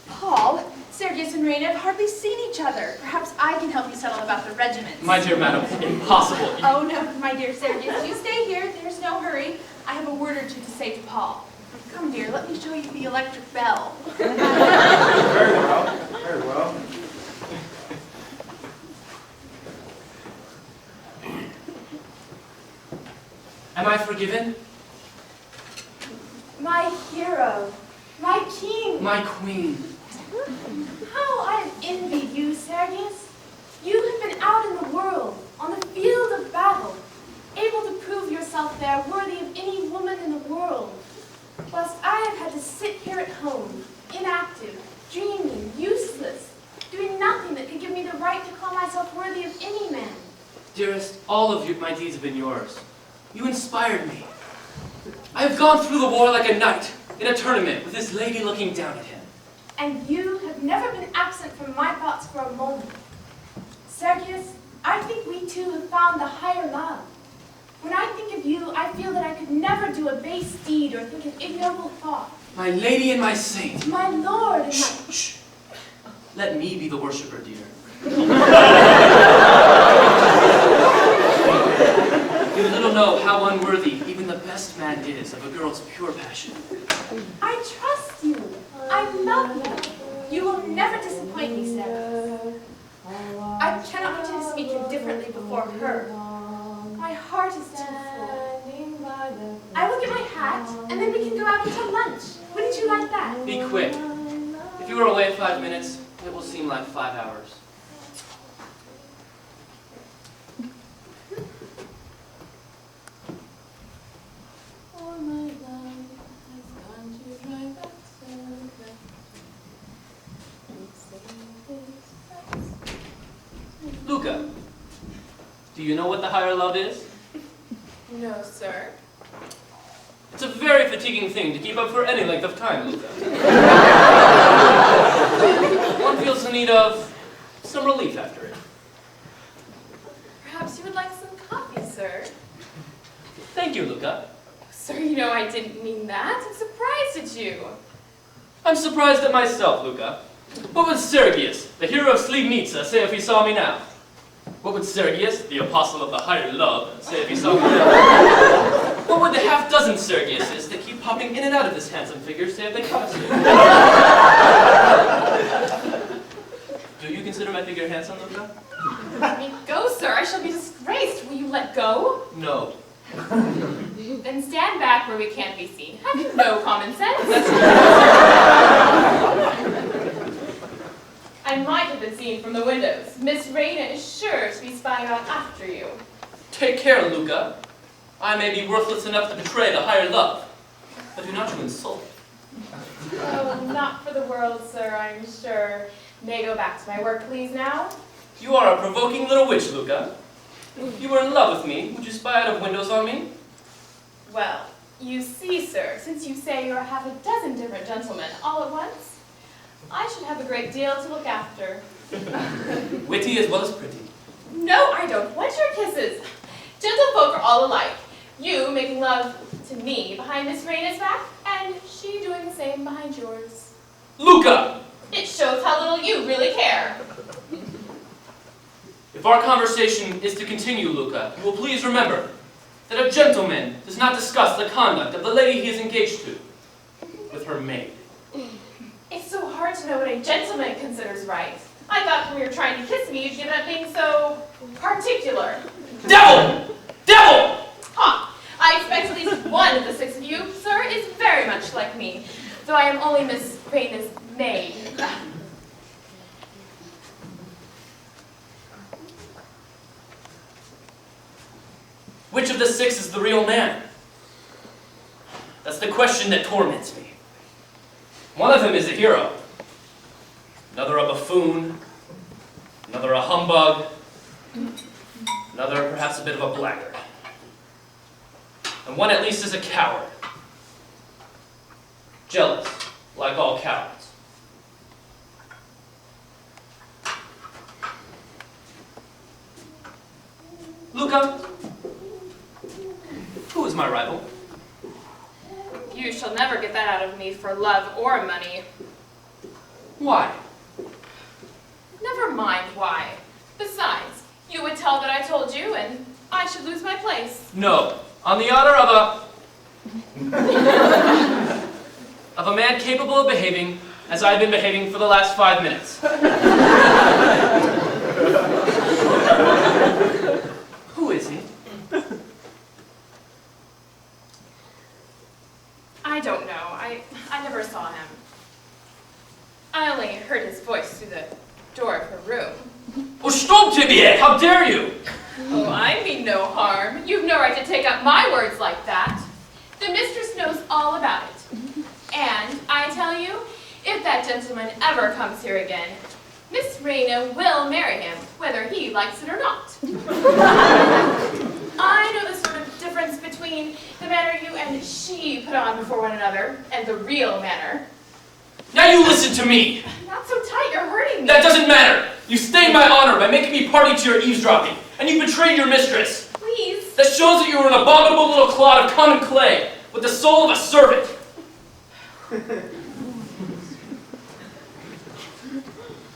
Speaker 1: Paul, Sergius and Raina have hardly seen each other. Perhaps I can help you settle about the regiments.
Speaker 8: My dear madam, impossible.
Speaker 1: Oh no, my dear Sergius, you stay here. There's no hurry. I have a word or two to say to Paul. Come, dear, let me show you the electric bell.
Speaker 7: Very well, very well.
Speaker 8: Am I forgiven?
Speaker 2: My hero, my king.
Speaker 8: My queen.
Speaker 2: How I have envied you, Sergius. You have been out in the world, on the field of battle, able to prove yourself there worthy of any woman in the world, whilst I have had to sit here at home, inactive, dreaming, useless, doing nothing that could give me the right to call myself worthy of any man.
Speaker 8: Dearest, all of my deeds have been yours. You inspired me. I have gone through the war like a knight in a tournament with this lady looking down at him.
Speaker 2: And you have never been absent from my thoughts for a moment. Sergius, I think we two have found the higher love. When I think of you, I feel that I could never do a base deed or think an ignoble thought.
Speaker 8: My lady and my saint.
Speaker 2: My lord and
Speaker 8: Shh,
Speaker 2: my...
Speaker 8: shh. Let me be the worshipper, dear. You little know how unworthy even the best man is of a girl's pure passion.
Speaker 2: I trust you. I love you. You will never disappoint me, Sergius. I cannot want you to speak indifferently before her. My heart is too full. I will get my hat, and then we can go out until lunch. Wouldn't you like that?
Speaker 8: Be quick. If you are away 5 minutes, it will seem like 5 hours. Luca, do you know what the higher love is?
Speaker 3: No, sir.
Speaker 8: It's a very fatiguing thing to keep up for any length of time, Luca. One feels the need of some relief after it.
Speaker 3: Perhaps you would like some coffee, sir.
Speaker 8: Thank you, Luca.
Speaker 3: Sir, you know I didn't mean that. I'm surprised at you.
Speaker 8: I'm surprised at myself, Luca. What would Sergius, the hero of Slivnica, say if he saw me now? What would Sergius, the apostle of the higher love, say if he saw me now? What would the half-dozen Sergiuses that keep popping in and out of this handsome figure say if they caught us here? Do you consider my figure handsome, Luca?
Speaker 3: Let me go, sir. I shall be disgraced. Will you let go?
Speaker 8: No.
Speaker 3: Then stand back where we can't be seen. Have you no common sense? I might have been seen from the windows. Miss Raina is sure to be spying out after you.
Speaker 8: Take care, Luca. I may be worthless enough to betray the higher love, but do not to insult.
Speaker 3: Oh, not for the world, sir, I'm sure. May I go back to my work, please, now?
Speaker 8: You are a provoking little witch, Luca. If you were in love with me, would you spy out of windows on me?
Speaker 3: Well, you see, sir, since you say you're half a dozen different gentlemen all at once, I should have a great deal to look after.
Speaker 8: Witty as well as pretty.
Speaker 3: No, I don't want your kisses. Gentlefolk are all alike. You making love to me behind Miss Raina's back, and she doing the same behind yours.
Speaker 8: Luca!
Speaker 3: It shows how little you really care.
Speaker 8: If our conversation is to continue, Luca, you will please remember that a gentleman does not discuss the conduct of the lady he is engaged to with her maid.
Speaker 3: It's so hard to know what a gentleman considers right. I thought when we were trying to kiss me, you'd given up being so particular.
Speaker 8: Devil! Devil!
Speaker 3: Ha! I expect at least one of the 6 of you, sir, is very very much like me, though I am only Miss Raina's maid.
Speaker 8: Which of the six is the real man? That's the question that torments me. One of them is a hero, another a buffoon, another a humbug, another perhaps a bit of a blackguard. And one at least is a coward. Jealous, like all cowards. Luca, who is my rival?
Speaker 3: You shall never get that out of me for love or money.
Speaker 8: Why?
Speaker 3: Never mind why. Besides, you would tell that I told you, and I should lose my place.
Speaker 8: No, on the honor of a man capable of behaving as I've been behaving for the last 5 minutes. Who is he?
Speaker 3: I don't know. I never saw him. I only heard his voice through the door of her room.
Speaker 8: Oh, Troupe! How dare you?
Speaker 3: Oh, I mean no harm. You've no right to take up my words like that. The mistress knows all about it. And I tell you, if that gentleman ever comes here again, Miss Raina will marry him, whether he likes it or not. I know the sort of difference between the manner you and she put on before one another and the real manner.
Speaker 8: Now you listen to me!
Speaker 3: Not so tight, you're hurting me.
Speaker 8: That doesn't matter! You stained my honor by making me party to your eavesdropping, and you betrayed your mistress.
Speaker 3: Please.
Speaker 8: That shows that you were an abominable little clod of common clay, with the soul of a servant.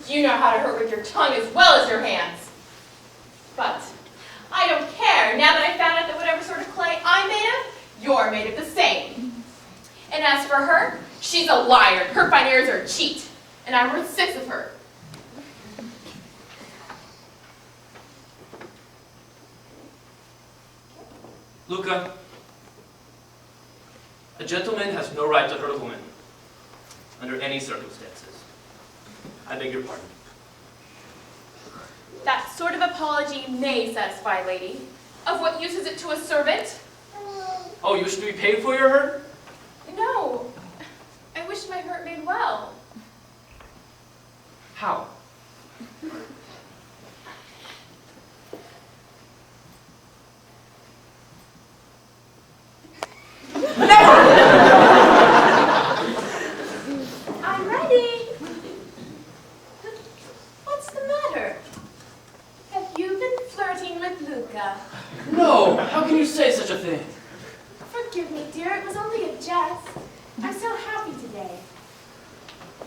Speaker 3: You know how to hurt with your tongue as well as your hands. But I don't care, now that I found out that whatever sort of clay I'm made of, you're made of the same. And as for her, she's a liar, her fine airs are a cheat, and I'm worth 6 of her.
Speaker 8: Luca, a gentleman has no right to hurt a woman, under any circumstances. I beg your pardon.
Speaker 3: That sort of apology may satisfy, lady. Of what use is it to a servant?
Speaker 8: Oh, you wish to be paid for your hurt?
Speaker 3: No. I wish my hurt made well.
Speaker 8: How?
Speaker 2: I'm ready. What's the matter? Have you been flirting with Luca?
Speaker 8: No! How can you say such a thing?
Speaker 2: Forgive me, dear. It was only a jest. I'm so happy today.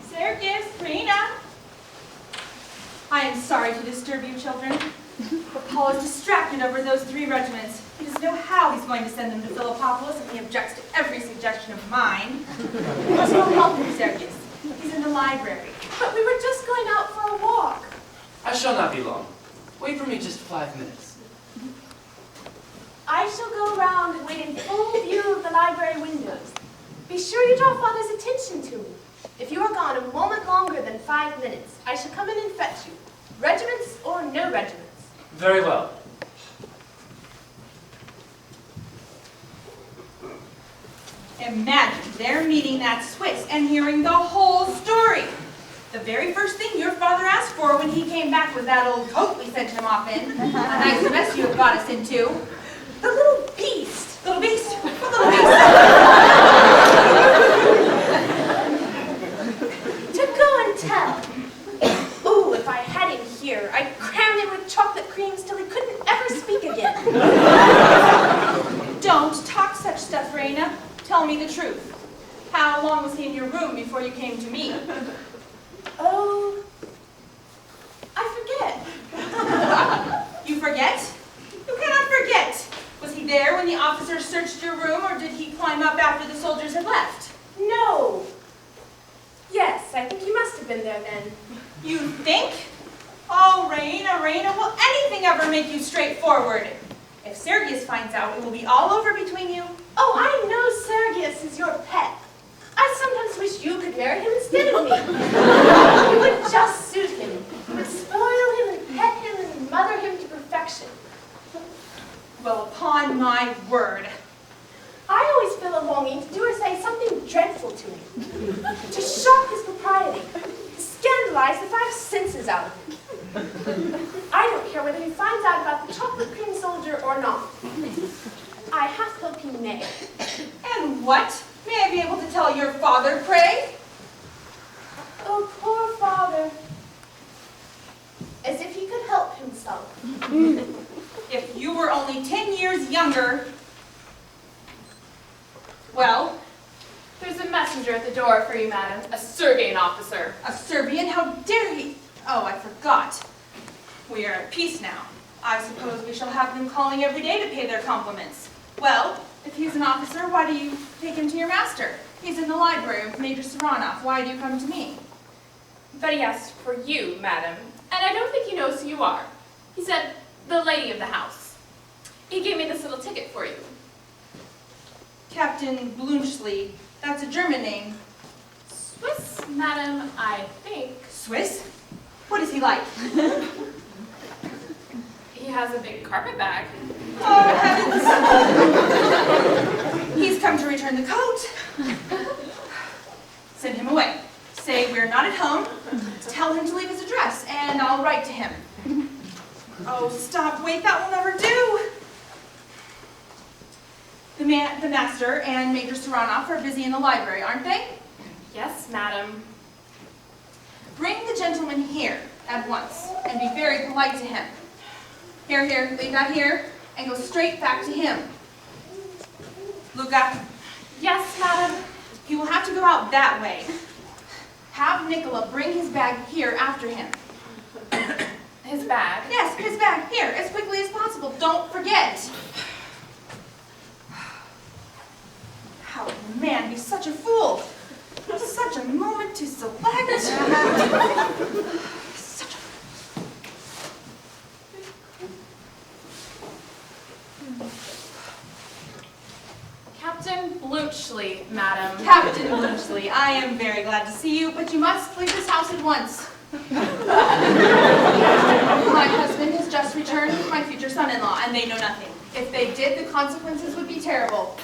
Speaker 1: Sergius, Raina. I am sorry to disturb you, children, but Paul is distracted over those 3 regiments. He doesn't know how he's going to send them to Philippopolis, and he objects to every suggestion of mine. You must go help him, Sergius. He's in the library.
Speaker 2: But we were just going out for a walk.
Speaker 8: I shall not be long. Wait for me just 5 minutes.
Speaker 2: I shall go around and wait in full view of the library windows. Be sure you draw Father's attention to me. If you are gone a moment longer than 5 minutes, I shall come in and fetch you. Regiments or no regiments.
Speaker 8: Very well.
Speaker 1: Imagine their meeting that Swiss and hearing the whole story. The very first thing your father asked for when he came back was that old coat we sent him off in. A nice mess you have got us into. The little beast. Little beast? What little beast?
Speaker 2: To go and tell. Ooh, if I had him here, I'd crown him with chocolate creams till he couldn't ever speak again.
Speaker 1: Don't talk such stuff, Raina. Tell me the truth. How long was he in your room before you came to me?
Speaker 2: Oh, I forget.
Speaker 1: You forget? You cannot forget. Was he there when the officers searched your room, or did he climb up after the soldiers had left?
Speaker 2: No. Yes, I think he must have been there then.
Speaker 1: You think? Oh, Raina, Raina, will anything ever make you straightforward? If Sergius finds out, it will be all over between you.
Speaker 2: Oh, I know Sergius is your pet. I sometimes wish you could marry him instead of me. You would just suit him. You would spoil him and pet him and mother him to perfection.
Speaker 1: Well, upon my word.
Speaker 2: I always feel a longing to do or say something dreadful to him. To shock his propriety. To scandalize the five senses out of him. I don't care whether he finds out about the chocolate cream soldier or not. I half hope he may.
Speaker 1: And what? May I be able to tell your father, pray?
Speaker 2: Oh, poor father. As if he could help himself.
Speaker 1: If you were only 10 years younger. Well,
Speaker 3: There's a messenger at the door for you, madam. A Serbian officer.
Speaker 1: a Serbian? How dare he? Oh, I forgot. We are at peace now. I suppose we shall have them calling every day to pay their compliments. Well, if he's an officer, why do you take him to your master? He's in the library with Major Saranoff. Why do you come to me?
Speaker 3: But he asked for you, madam. And I don't think he knows who you are. He said, the lady of the house. He gave me this little ticket for you.
Speaker 1: Captain Blunchley. That's a German name.
Speaker 3: Swiss, madam, I think.
Speaker 1: Swiss? What is he like?
Speaker 3: He has a big carpet bag.
Speaker 1: Oh, heavens! He's come to return the coat. Send him away. Say we're not at home. Tell him to leave his address, and I'll write to him. Oh, stop. Wait, that will never do. The master and Major Saranoff are busy in the library, aren't they?
Speaker 3: Yes, madam.
Speaker 1: Bring the gentleman here at once, and be very polite to him. Here, leave that here, and go straight back to him. Luca,
Speaker 3: Yes, madam.
Speaker 1: he will have to go out that way. Have Nicola bring his bag here after him.
Speaker 3: His bag.
Speaker 1: Yes, his bag here, as quickly as possible. Don't forget. How can a man be such a fool? Such a moment to select. Such a...
Speaker 3: Captain Blunchley, madam.
Speaker 1: Captain Blunchley, I am very glad to see you, but you must leave this house at once. My husband has just returned with my future son-in-law, and they know nothing. If they did, the consequences would be terrible.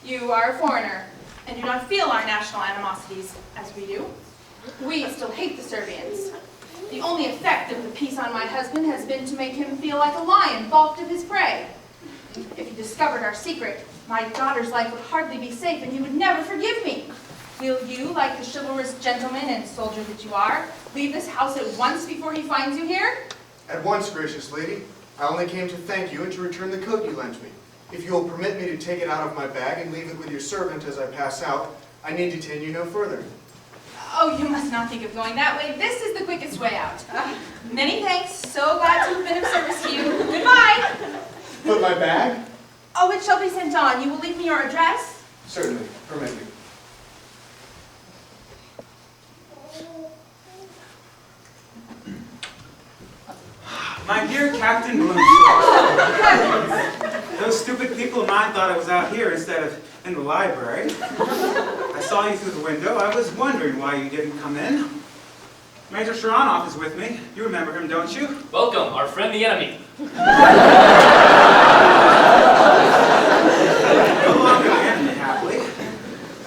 Speaker 1: You are a foreigner, and do not feel our national animosities as we do. We still hate the Serbians. The only effect of the peace on my husband has been to make him feel like a lion balked of his prey. If he discovered our secret, my daughter's life would hardly be safe, and he would never forgive me. Will you, like the chivalrous gentleman and soldier that you are, leave this house at once before he finds you here?
Speaker 4: At once, gracious lady. I only came to thank you and to return the coat you lent me. If you will permit me to take it out of my bag and leave it with your servant as I pass out, I need detain you no further.
Speaker 1: Oh, you must not think of going that way. This is the quickest way out. Many thanks. So glad to have been of service to you. Goodbye.
Speaker 4: But my bag?
Speaker 1: Oh, it shall be sent on. You will leave me your address?
Speaker 4: Certainly. Permit me.
Speaker 7: My dear Captain Bloomfield, those stupid people of mine thought I was out here instead of in the library. I saw you through the window. I was wondering why you didn't come in. Major Saranoff is with me. You remember him, don't you?
Speaker 8: Welcome, our friend the enemy.
Speaker 7: No longer the enemy, happily.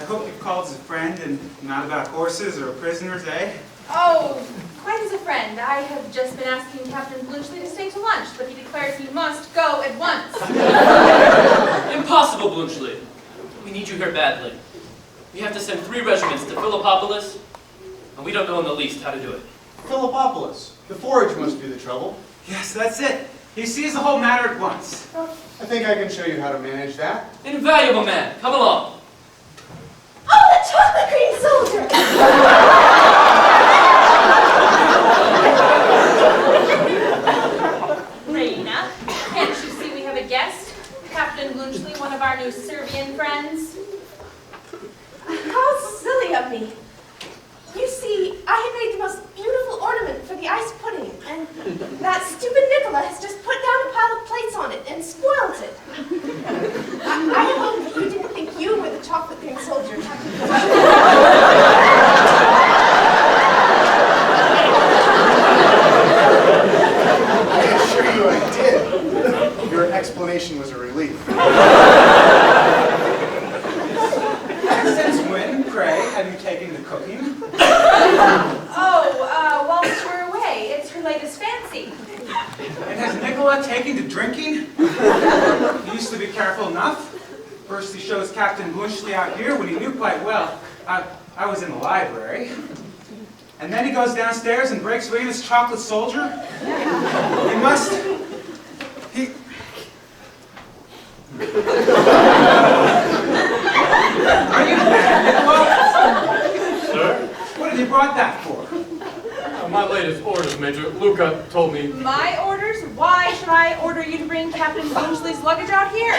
Speaker 7: I hope you've called as a friend and not about horses or prisoners, eh?
Speaker 1: Oh, quite as a friend. I have just been asking Captain Blunchley to stay to lunch, but he declares he must go at once.
Speaker 8: Impossible, Blunchley. We need you here badly. We have to send 3 regiments to Philippopolis, and we don't know in the least how to do it.
Speaker 4: Philippopolis. The forage must be the trouble.
Speaker 7: Yes, that's it. He sees the whole matter at once.
Speaker 4: I think I can show you how to manage that.
Speaker 8: Invaluable man, come along.
Speaker 2: Oh, the chocolate cream soldier!
Speaker 1: Reina, can't you see we have a guest? Captain Blunchley, one of our new Serbian friends.
Speaker 2: How silly of me. You see, I had made the most beautiful ornament for the ice pudding, and that stupid Nicola has just put down a pile of plates on it and spoiled it. I hope you didn't think you were the chocolate cream soldier, Captain Blunchley.
Speaker 4: explanation was a relief.
Speaker 7: Since when, pray, have you taken to cooking?
Speaker 1: Whilst we're away. It's her latest fancy.
Speaker 7: And has Nicola taken to drinking? He used to be careful enough. First he shows Captain Blunchley out here when he knew quite well I was in the library. And then he goes downstairs and breaks Raina's chocolate soldier. He... Are you mad, Nicola?
Speaker 6: Sir?
Speaker 7: What have you brought that for?
Speaker 6: My latest orders, Major. Luca told me...
Speaker 1: My orders? Why should I order you to bring Captain Blunchley's luggage out here?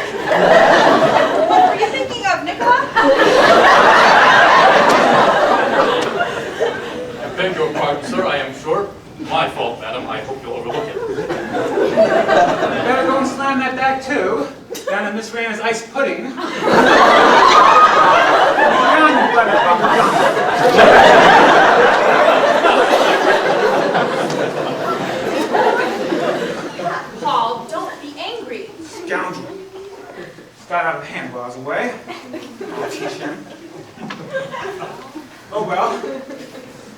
Speaker 1: What were you thinking of, Nicola?
Speaker 6: I beg your pardon, sir, I am sure. My fault, madam. I hope you'll overlook it.
Speaker 7: You better go and slam that bag too. Down in Miss Raina's ice pudding. Down, you butterfucker.
Speaker 1: Paul, don't be angry.
Speaker 7: Scoundrel. Got out of hand while I was away. I'll teach him. Oh well.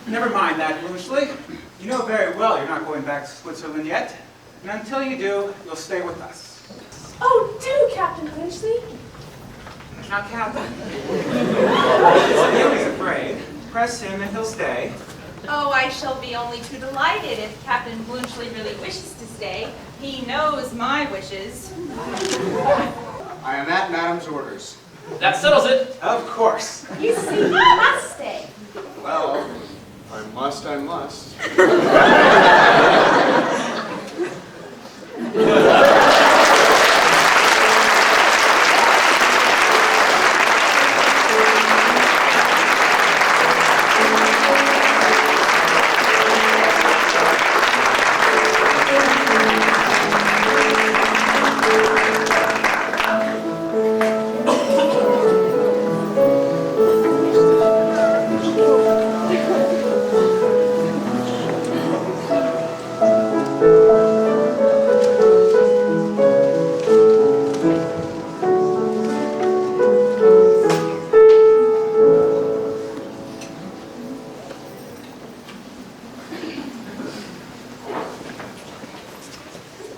Speaker 7: Never mind that, Blunchley. You know very well you're not going back to Switzerland yet. And until you do, you'll stay with us.
Speaker 2: Oh, do, Captain Blunchley.
Speaker 7: Now, Captain. If he's afraid, press him and he'll stay.
Speaker 1: Oh, I shall be only too delighted if Captain Blunchley really wishes to stay. He knows my wishes.
Speaker 4: I am at Madam's orders.
Speaker 8: That settles it.
Speaker 7: Of course.
Speaker 2: You see, you must stay.
Speaker 4: Well, I must, I must.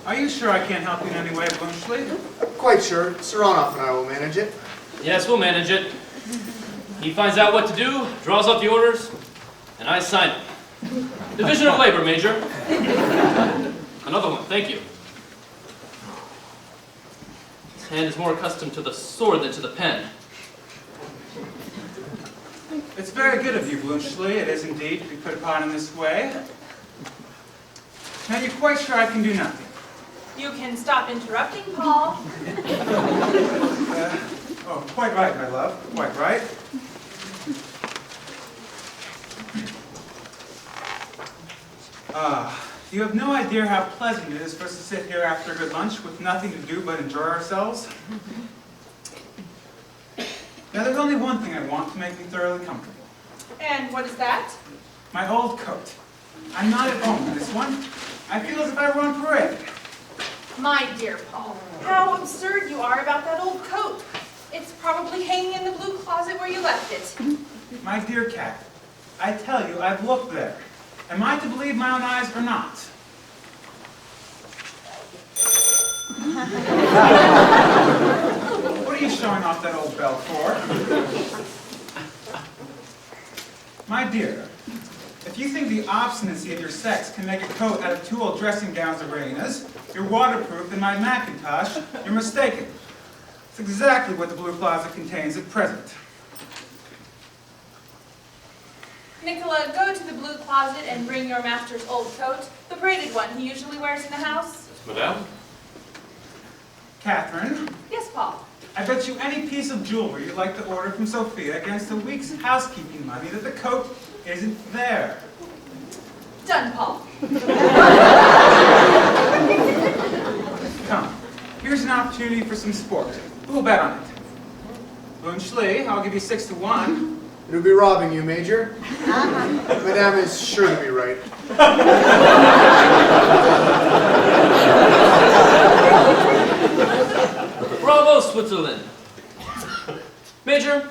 Speaker 7: Are you sure I can't help you in any way, Blunchley?
Speaker 4: Quite sure. Saronoff and I will manage it.
Speaker 8: Yes, we'll manage it. He finds out what to do, draws up the orders, and I sign them. Division of labor, Major. Another one, thank you. His hand is more accustomed to the sword than to the pen.
Speaker 7: It's very good of you, Blunchley. It is indeed to be put upon in this way. Now, you're quite sure I can do nothing?
Speaker 1: You can stop interrupting, Paul.
Speaker 7: Oh, quite right, my love. Quite right. You have no idea how pleasant it is for us to sit here after a good lunch with nothing to do but enjoy ourselves. Now, there's only one thing I want to make me thoroughly comfortable.
Speaker 1: And what is that?
Speaker 7: My old coat. I'm not at home in this one. I feel as if I were on parade.
Speaker 1: My dear Paul, how absurd you are about that old coat. It's probably hanging in the blue closet where you left it.
Speaker 7: My dear cat, I tell you, I've looked there. Am I to believe my own eyes or not? What are you showing off that old belt for? My dear, if you think the obstinacy of your sex can make a coat out of 2 old dressing gowns of Raina's, you're waterproof in my Macintosh, you're mistaken. It's exactly what the blue closet contains at present.
Speaker 1: Nicola, go to the blue closet and bring your master's old coat, the braided one he usually wears in the house.
Speaker 6: Yes, madame.
Speaker 7: Catherine,
Speaker 1: Yes, Paul.
Speaker 7: I bet you any piece of jewelry you'd like to order from Sophia against a week's housekeeping money that the coat isn't there.
Speaker 1: Done, Paul.
Speaker 7: Come, here's an opportunity for some sport. Who'll bet on it? Blunchley, I'll give you 6 to 1.
Speaker 4: It would be robbing you, Major. Madame is sure to be right.
Speaker 8: Switzerland. Major,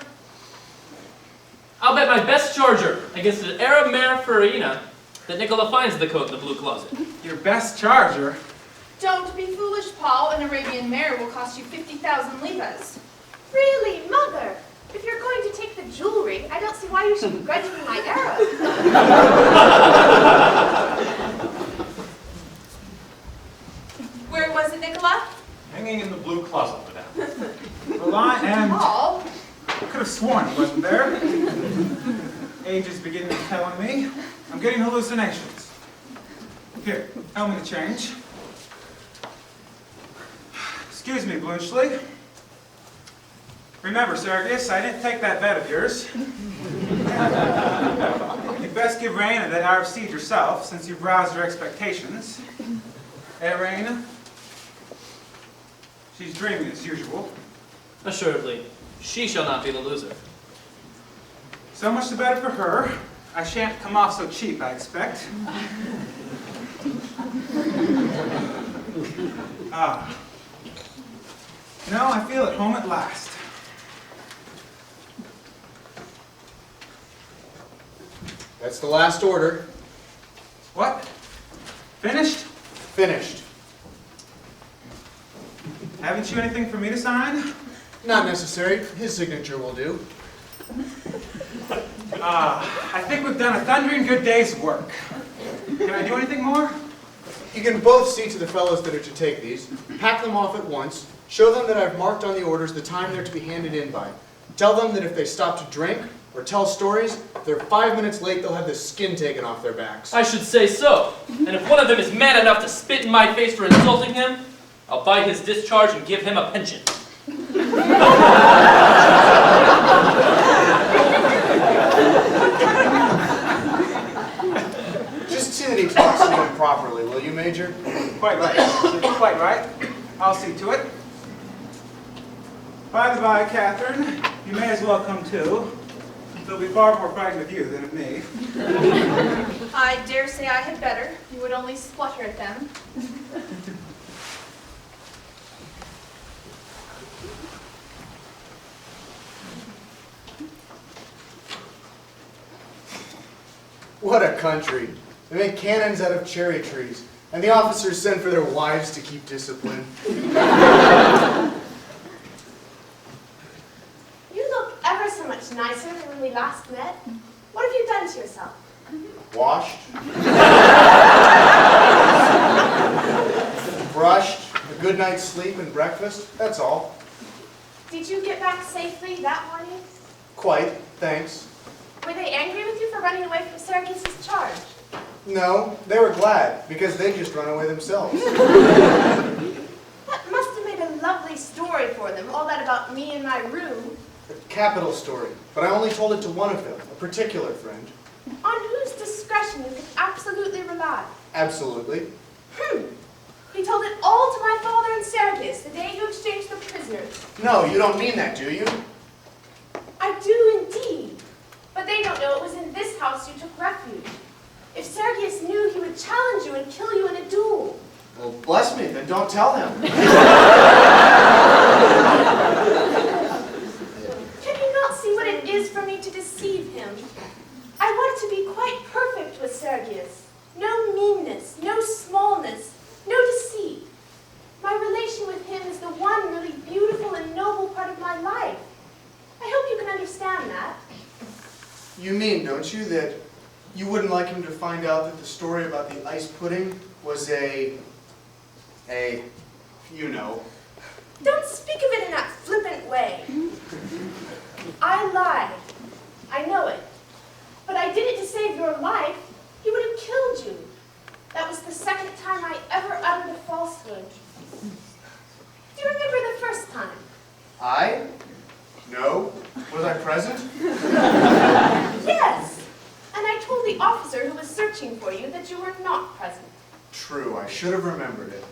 Speaker 8: I'll bet my best charger against an Arab mare Farina that Nicola finds the coat in the blue closet.
Speaker 7: Your best charger?
Speaker 1: Don't be foolish, Paul. An Arabian mare will cost you 50,000 livres.
Speaker 2: Really, Mother? If you're going to take the jewelry, I don't see why you should begrudge me my Arab.
Speaker 1: Where was it, Nicola?
Speaker 6: Hanging in the blue closet, madame.
Speaker 7: Well, I am...
Speaker 1: Paul?
Speaker 7: I could have sworn he wasn't there. Age is beginning to tell on me. I'm getting hallucinations. Here, help me to change. Excuse me, Blunchley. Remember, Sergius, I didn't take that bet of yours. You'd best give rein to that Arab steed yourself, since you've roused her expectations. Eh, Raina? She's dreaming as usual.
Speaker 8: Assuredly, she shall not be the loser.
Speaker 7: So much the better for her. I shan't come off so cheap, I expect. Ah. No, I feel at home at last.
Speaker 4: That's the last order.
Speaker 7: What? Finished?
Speaker 4: Finished.
Speaker 7: Haven't you anything for me to sign?
Speaker 4: Not necessary. His signature will do.
Speaker 7: I think we've done a thundering good day's work. Can I do anything more?
Speaker 4: You can both see to the fellows that are to take these, pack them off at once, show them that I've marked on the orders the time they're to be handed in by. Tell them that if they stop to drink or tell stories, if they're 5 minutes late, they'll have the skin taken off their backs.
Speaker 8: I should say so. And if one of them is mad enough to spit in my face for insulting him, I'll buy his discharge and give him a pension.
Speaker 4: Just see that he talks to them properly, will you, Major?
Speaker 7: Quite right. Quite right. I'll see to it. By the by, Catherine, you may as well come too. They'll be far more frightened of you than of me.
Speaker 1: I dare say I had better. You would only splutter at them.
Speaker 4: What a country. They make cannons out of cherry trees, and the officers send for their wives to keep discipline.
Speaker 2: You look ever so much nicer than when we last met. What have you done to yourself?
Speaker 4: Washed. Brushed. A good night's sleep and breakfast. That's all.
Speaker 2: Did you get back safely that morning?
Speaker 4: Quite, thanks.
Speaker 2: Were they angry with you for running away from Sergius's charge?
Speaker 4: No, they were glad, because they'd just run away themselves.
Speaker 2: That must have made a lovely story for them, all that about me in my room.
Speaker 4: A capital story, but I only told it to one of them, a particular friend.
Speaker 2: On whose discretion you could absolutely rely.
Speaker 4: Absolutely.
Speaker 2: He told it all to my father and Sergius the day you exchanged the prisoners.
Speaker 4: No, you don't mean that, do you?
Speaker 2: I do indeed. But they don't know it was in this house you took refuge. If Sergius knew, he would challenge you and kill you in a duel.
Speaker 4: Well, bless me, then don't tell him.
Speaker 2: Can you not see what it is for me to deceive him? I want to be quite perfect with Sergius. No meanness, no smallness, no deceit. My relation with him is the one really beautiful and noble part of my life. I hope you can understand that.
Speaker 4: You mean, don't you, that you wouldn't like him to find out that the story about the ice pudding was you know.
Speaker 2: Don't speak of it in that flippant way. I lied. I know it. But I did it to save your life. He would have killed you. That was the second time I ever uttered a falsehood. Do you remember the first time?
Speaker 4: I? No. Was I present?
Speaker 2: Yes. And I told the officer who was searching for you that you were not present.
Speaker 4: True, I should have remembered it.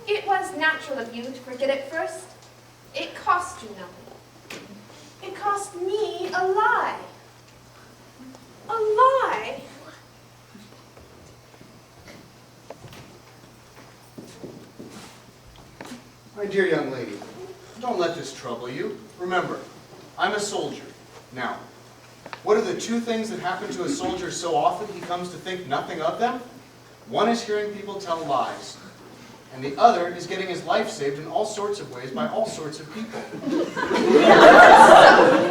Speaker 2: It was natural of you to forget at first. It cost you nothing. It cost me a lie. A lie?
Speaker 4: My dear young lady, Don't let this trouble you. Remember, I'm a soldier. Now, what are the two things that happen to a soldier so often he comes to think nothing of them? One is hearing people tell lies, and the other is getting his life saved in all sorts of ways by all sorts of people.
Speaker 2: So he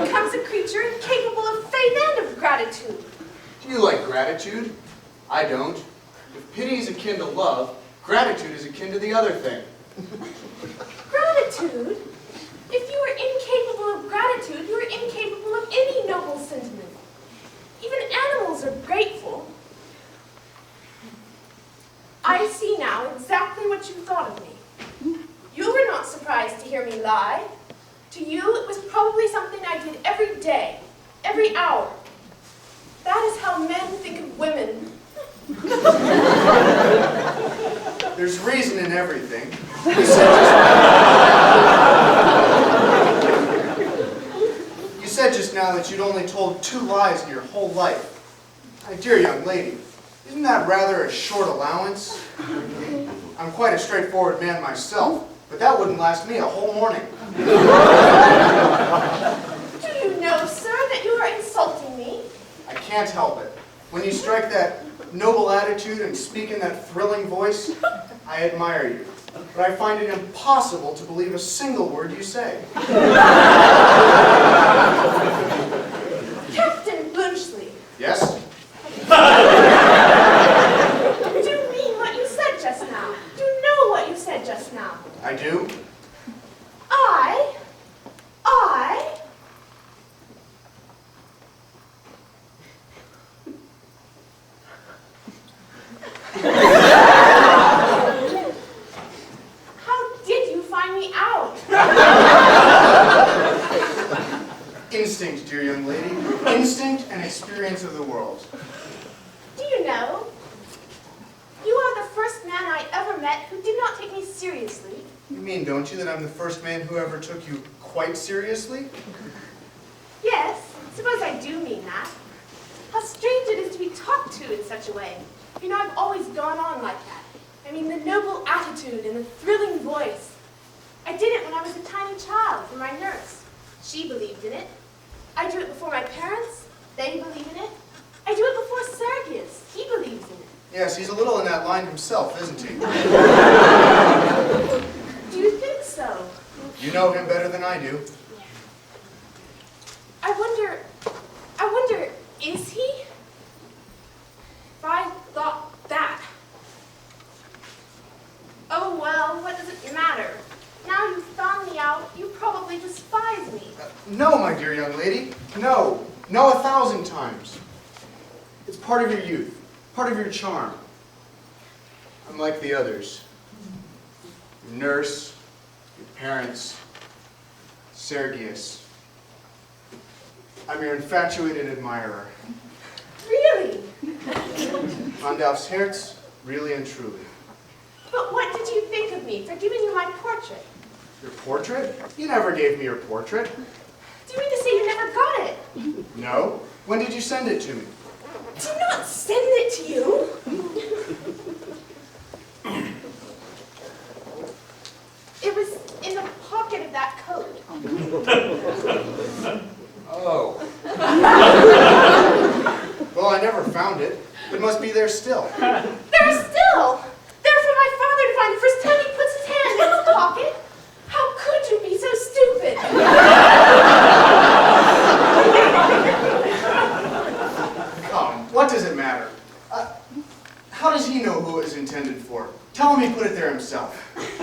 Speaker 2: becomes a creature incapable of faith and of gratitude.
Speaker 4: Do you like gratitude? I don't. If pity is akin to love, gratitude is akin to the other thing.
Speaker 2: Gratitude? If you are incapable of gratitude, you are incapable of any noble sentiment. Even animals are grateful. I see now exactly what you thought of me. You were not surprised to hear me lie. To you, it was probably something I did every day, every hour. That is how men think of women.
Speaker 4: There's reason in everything. You said just now that you'd only told 2 lies in your whole life. My dear young lady, isn't that rather a short allowance? I'm quite a straightforward man myself, but that wouldn't last me a whole morning.
Speaker 2: Do you know, sir, that you are insulting me?
Speaker 4: I can't help it. When you strike that noble attitude and speak in that thrilling voice, I admire you. But I find it impossible to believe a single word you say.
Speaker 2: Captain Blunchley.
Speaker 4: Yes?
Speaker 2: Do you mean what you said just now? Do you know what you said just now?
Speaker 4: I do?
Speaker 2: How did you find me out?
Speaker 4: Instinct, dear young lady. Instinct and experience of the world.
Speaker 2: Do you know? You are the first man I ever met who did not take me seriously.
Speaker 4: You mean, don't you, that I'm the first man who ever took you quite seriously?
Speaker 2: Yes, suppose I do mean that. How strange it is to be talked to in such a way. You know, I've always gone on like that. I mean, the noble attitude and the thrilling voice. I did it when I was a tiny child for my nurse. She believed in it. I do it before my parents. They believe in it. I do it before Sergius. He believes in it.
Speaker 4: Yes, he's a little in that line himself, isn't he?
Speaker 2: Do you think so?
Speaker 4: You know him better than I do.
Speaker 2: I wonder, is he? If I thought that. Oh well, what does it matter? Now you've found me out, you probably despise me.
Speaker 4: No, my dear young lady. No. No, 1,000 times. It's part of your youth. Part of your charm. I'm like the others. Your nurse, your parents, Sergius. I'm your infatuated admirer.
Speaker 2: Really?
Speaker 4: Andalf's Herz, really and truly.
Speaker 2: But what did you think of me for giving you my portrait?
Speaker 4: Your portrait? You never gave me your portrait.
Speaker 2: Do you mean to say you never got it?
Speaker 4: No. When did you send it to me?
Speaker 2: Did not send it to you. It was in the pocket of that coat.
Speaker 4: Oh. Well, I never found it. It must be there still.
Speaker 2: There still! There for my father to find the first time he puts his hand in his pocket. How could you be so stupid?
Speaker 4: Come, what does it matter? How does he know who it was intended for? Tell him he put it there himself.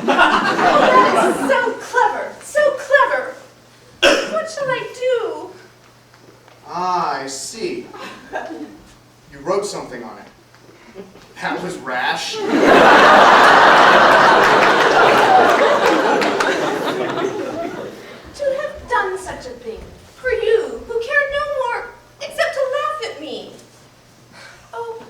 Speaker 2: That is so clever, so clever. What shall I do?
Speaker 4: Ah, I see. You wrote something on it. That was rash.
Speaker 2: To have done such a thing for you, who care no more except to laugh at me. Oh,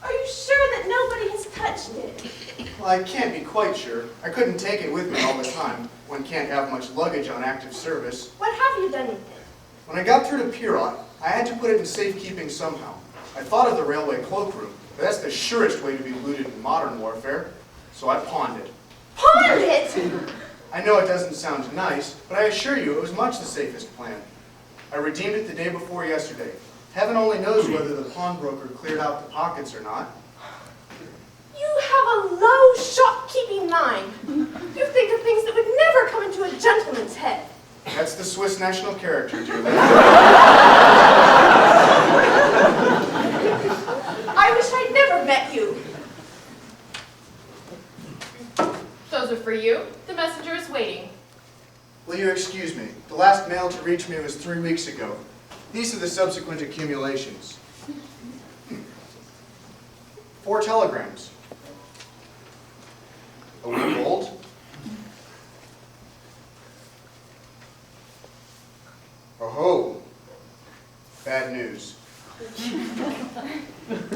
Speaker 2: are you sure that nobody has touched it?
Speaker 4: Well, I can't be quite sure. I couldn't take it with me all the time. One can't have much luggage on active service.
Speaker 2: What have you done with it?
Speaker 4: When I got through to Pirot, I had to put it in safekeeping somehow. I thought of the railway cloakroom, but that's the surest way to be looted in modern warfare, so I pawned it.
Speaker 2: Pawned it?
Speaker 4: I know it doesn't sound nice, but I assure you it was much the safest plan. I redeemed it the day before yesterday. Heaven only knows whether the pawnbroker cleared out the pockets or not.
Speaker 2: You have a low shopkeeping mind. You think of things that would never come into a gentleman's head.
Speaker 4: That's the Swiss national character, dear lady.
Speaker 2: I wish I'd never met you.
Speaker 3: Those are for you. The messenger is waiting.
Speaker 4: Will you excuse me? The last mail to reach me was 3 weeks ago. These are the subsequent accumulations. 4 telegrams. A week old. Oh, bad news.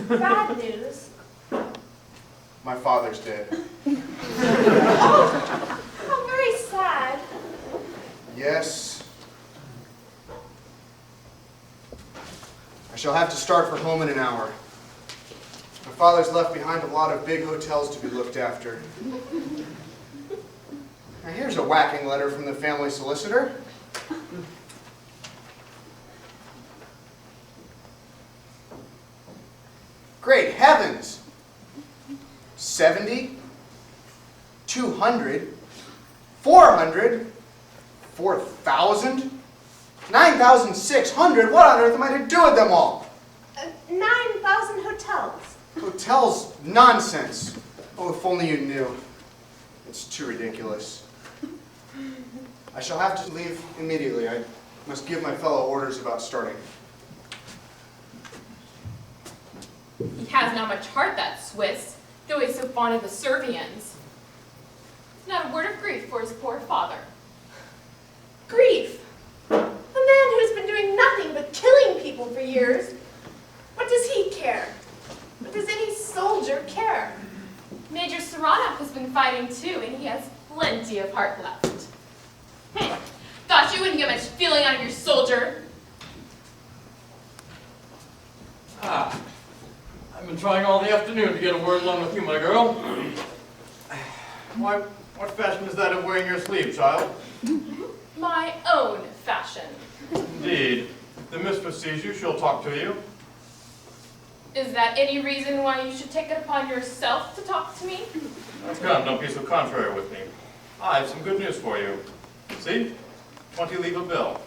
Speaker 2: Bad news.
Speaker 4: My father's dead.
Speaker 2: Oh, how very sad.
Speaker 4: Yes. I shall have to start for home in an hour. My father's left behind a lot of big hotels to be looked after. Now here's a whacking letter from the family solicitor. Great heavens! 70, 200, 400, 4,000, 9,600? What on earth am I to do with them all?
Speaker 2: 9,000 hotels.
Speaker 4: Hotels, nonsense. Oh, if only you knew. It's too ridiculous. I shall have to leave immediately. I must give my fellow orders about starting.
Speaker 3: He has not much heart, that Swiss, though he's so fond of the Servians. Not a word of grief for his poor father.
Speaker 2: Grief. A man who's been doing nothing but killing people for years. What does he care? What does any soldier care?
Speaker 3: Major Saranoff has been fighting too, and he has plenty of heart left. Thought you wouldn't get much feeling out of your soldier.
Speaker 6: Ah, I've been trying all the afternoon to get a word along with you, my girl. Why, what fashion is that of wearing your sleeve, child?
Speaker 3: My own fashion.
Speaker 6: Indeed. If the mistress sees you, she'll talk to you.
Speaker 3: Is that any reason why you should take it upon yourself to talk to me?
Speaker 6: Come, don't be so contrary with me. I have some good news for you. See? 20 leave a bill.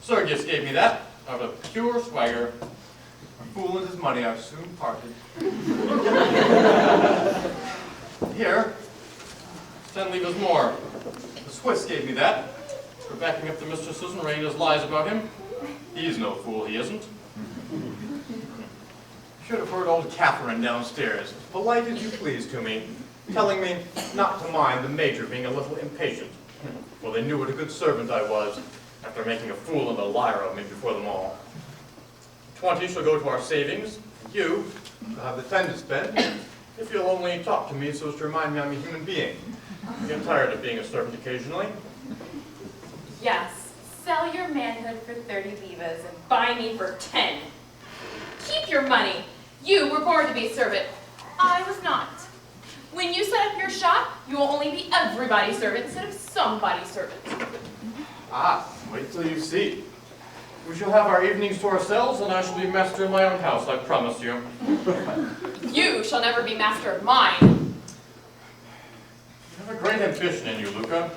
Speaker 6: Sergius gave me that, out of pure swagger. A fool and his money are soon parted. Here, 10 levers more. The Swiss gave me that, for backing up the mistresses and Raina's lies about him. He's no fool, he isn't. Should have heard old Catherine downstairs, as polite as you please to me, telling me not to mind the major being a little impatient. Well, they knew what a good servant I was, after making a fool and a liar of me before them all. 20 shall go to our savings, and you shall have the 10 to spend, if you'll only talk to me so as to remind me I'm a human being. I get tired of being a servant occasionally.
Speaker 3: Yes, sell your manhood for 30 levas and buy me for 10. Keep your money. You were born to be a servant. I was not. When you set up your shop, you will only be everybody's servant instead of somebody's servant.
Speaker 6: Ah, wait till you see. We shall have our evenings to ourselves, and I shall be master in my own house, I promise you.
Speaker 3: You shall never be master of mine.
Speaker 6: You have a great ambition in you, Luca.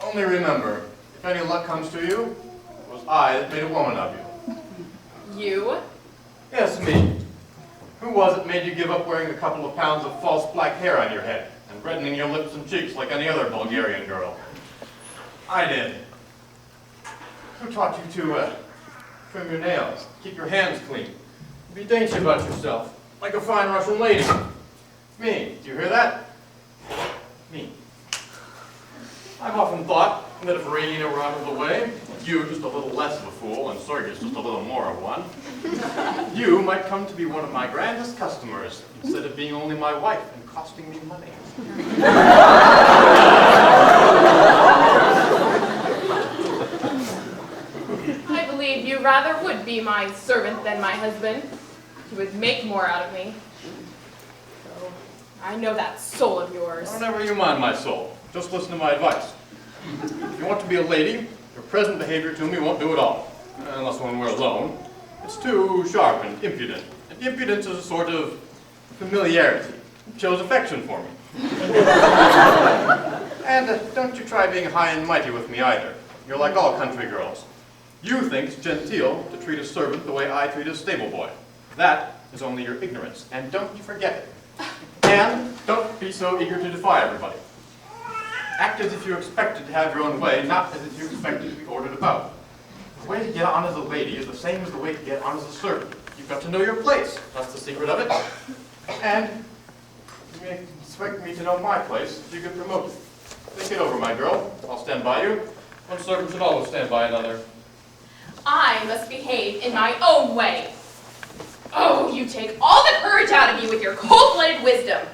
Speaker 6: Only remember, if any luck comes to you, it was I that made a woman of you.
Speaker 3: You?
Speaker 6: Yes, me. Who was it made you give up wearing a couple of pounds of false black hair on your head and reddening your lips and cheeks like any other Bulgarian girl? I did. Who taught you to trim your nails, keep your hands clean, be dainty about yourself, like a fine Russian lady? Me. Do you hear that? Me. I've often thought that if Raina were out of the way, you just a little less of a fool, and Sergius just a little more of one, you might come to be one of my grandest customers, instead of being only my wife and costing me money.
Speaker 3: I believe you rather would be my servant than my husband. You would make more out of me. Oh, I know that soul of yours.
Speaker 6: Whenever you mind my soul. just listen to my advice. If you want to be a lady, your present behavior to me won't do at all. Unless when we're alone. It's too sharp and impudent. And impudence is a sort of familiarity. It shows affection for me. And don't you try being high and mighty with me either. You're like all country girls. You think it's genteel to treat a servant the way I treat a stable boy. That is only your ignorance, and don't you forget it. And don't be so eager to defy everybody. Act as if you expected to have your own way, not as if you expected to be ordered about. The way to get on as a lady is the same as the way to get on as a servant. You've got to know your place. That's the secret of it. And you may expect me to know my place if you get promoted. Think it over, my girl. I'll stand by you. One servant should always stand by another.
Speaker 3: I must behave in my own way. Oh, you take all the courage out of me with your cold-blooded wisdom.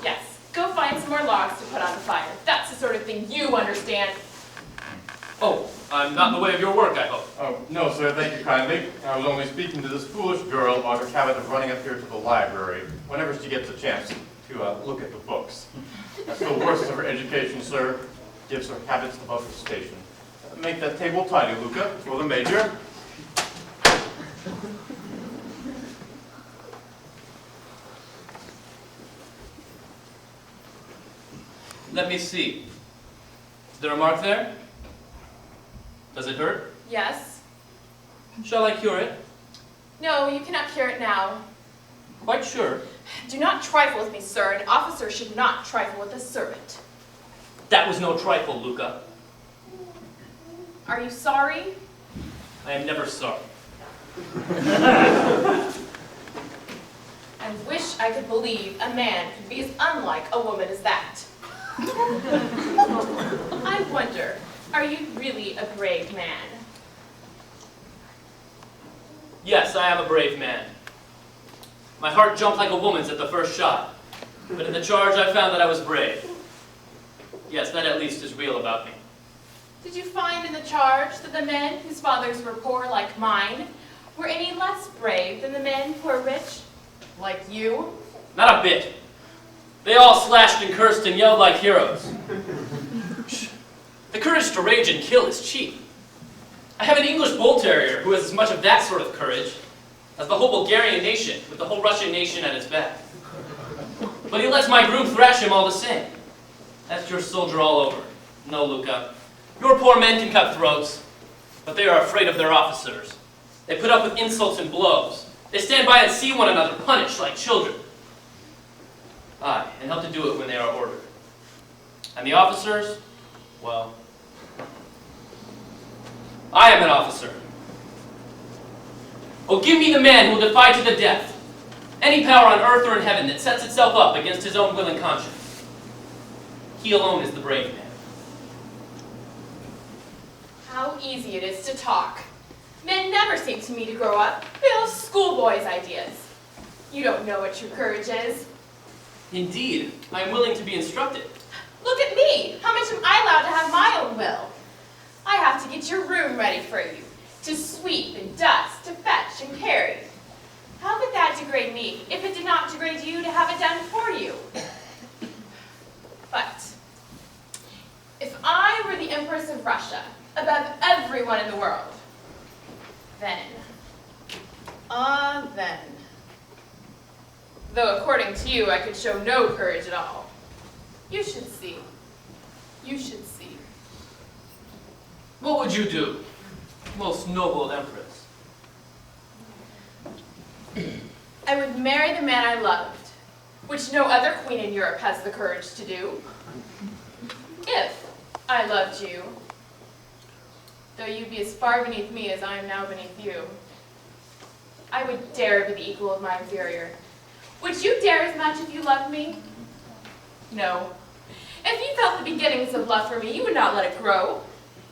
Speaker 3: Yes, go find some more logs to put on the fire. That's the sort of thing you understand.
Speaker 8: Oh, I'm not in the way of your work, I hope.
Speaker 6: Oh, no, sir, thank you kindly. I was only speaking to this foolish girl about her habit of running up here to the library whenever she gets a chance to look at the books. That's the worst of her education, sir. Gives her habits above her station. Make that table tidy, Luca, for the Major.
Speaker 8: Let me see. Is there a mark there? Does it hurt?
Speaker 3: Yes?
Speaker 8: Shall I cure it?
Speaker 3: No, you cannot cure it now.
Speaker 8: Quite sure.
Speaker 3: Do not trifle with me, sir. An officer should not trifle with a servant.
Speaker 8: That was no trifle, Luca.
Speaker 3: Are you sorry?
Speaker 8: I am never sorry.
Speaker 3: I wish I could believe a man could be as unlike a woman as that. I wonder, are you really a brave man?
Speaker 8: Yes, I am a brave man. My heart jumped like a woman's at the first shot, but in the charge I found that I was brave. Yes, that at least is real about me.
Speaker 3: Did you find in the charge that the men whose fathers were poor like mine were any less brave than the men who are rich like you?
Speaker 8: Not a bit. They all slashed and cursed and yelled like heroes. The courage to rage and kill is cheap. I have an English bull terrier who has as much of that sort of courage as the whole Bulgarian nation with the whole Russian nation at his back. But he lets my groom thrash him all the same. That's your soldier all over. No, Luca. Your poor men can cut throats, but they are afraid of their officers. They put up with insults and blows. They stand by and see one another punished like children. Aye, and help to do it when they are ordered. And the officers, well, I am an officer. Oh, give me the man who will defy to the death any power on earth or in heaven that sets itself up against his own will and conscience. He alone is the brave man.
Speaker 3: How easy it is to talk. Men never seem to me to grow up. They all have schoolboys' ideas. You don't know what true courage is.
Speaker 8: Indeed, I am willing to be instructed.
Speaker 3: Look at me. How much am I allowed to have my own will? I have to get your room ready for you, to sweep and dust, to fetch and carry. How could that degrade me if it did not degrade you to have it done for you? But if I were the Empress of Russia, above everyone in the world, then, then, though according to you I could show no courage at all, you should see. You should see.
Speaker 8: What would you do, most noble Empress?
Speaker 3: I would marry the man I loved, which no other queen in Europe has the courage to do. If I loved you, though you be as far beneath me as I am now beneath you, I would dare be the equal of my inferior. Would you dare as much if you loved me? No. If you felt the beginnings of love for me, you would not let it grow.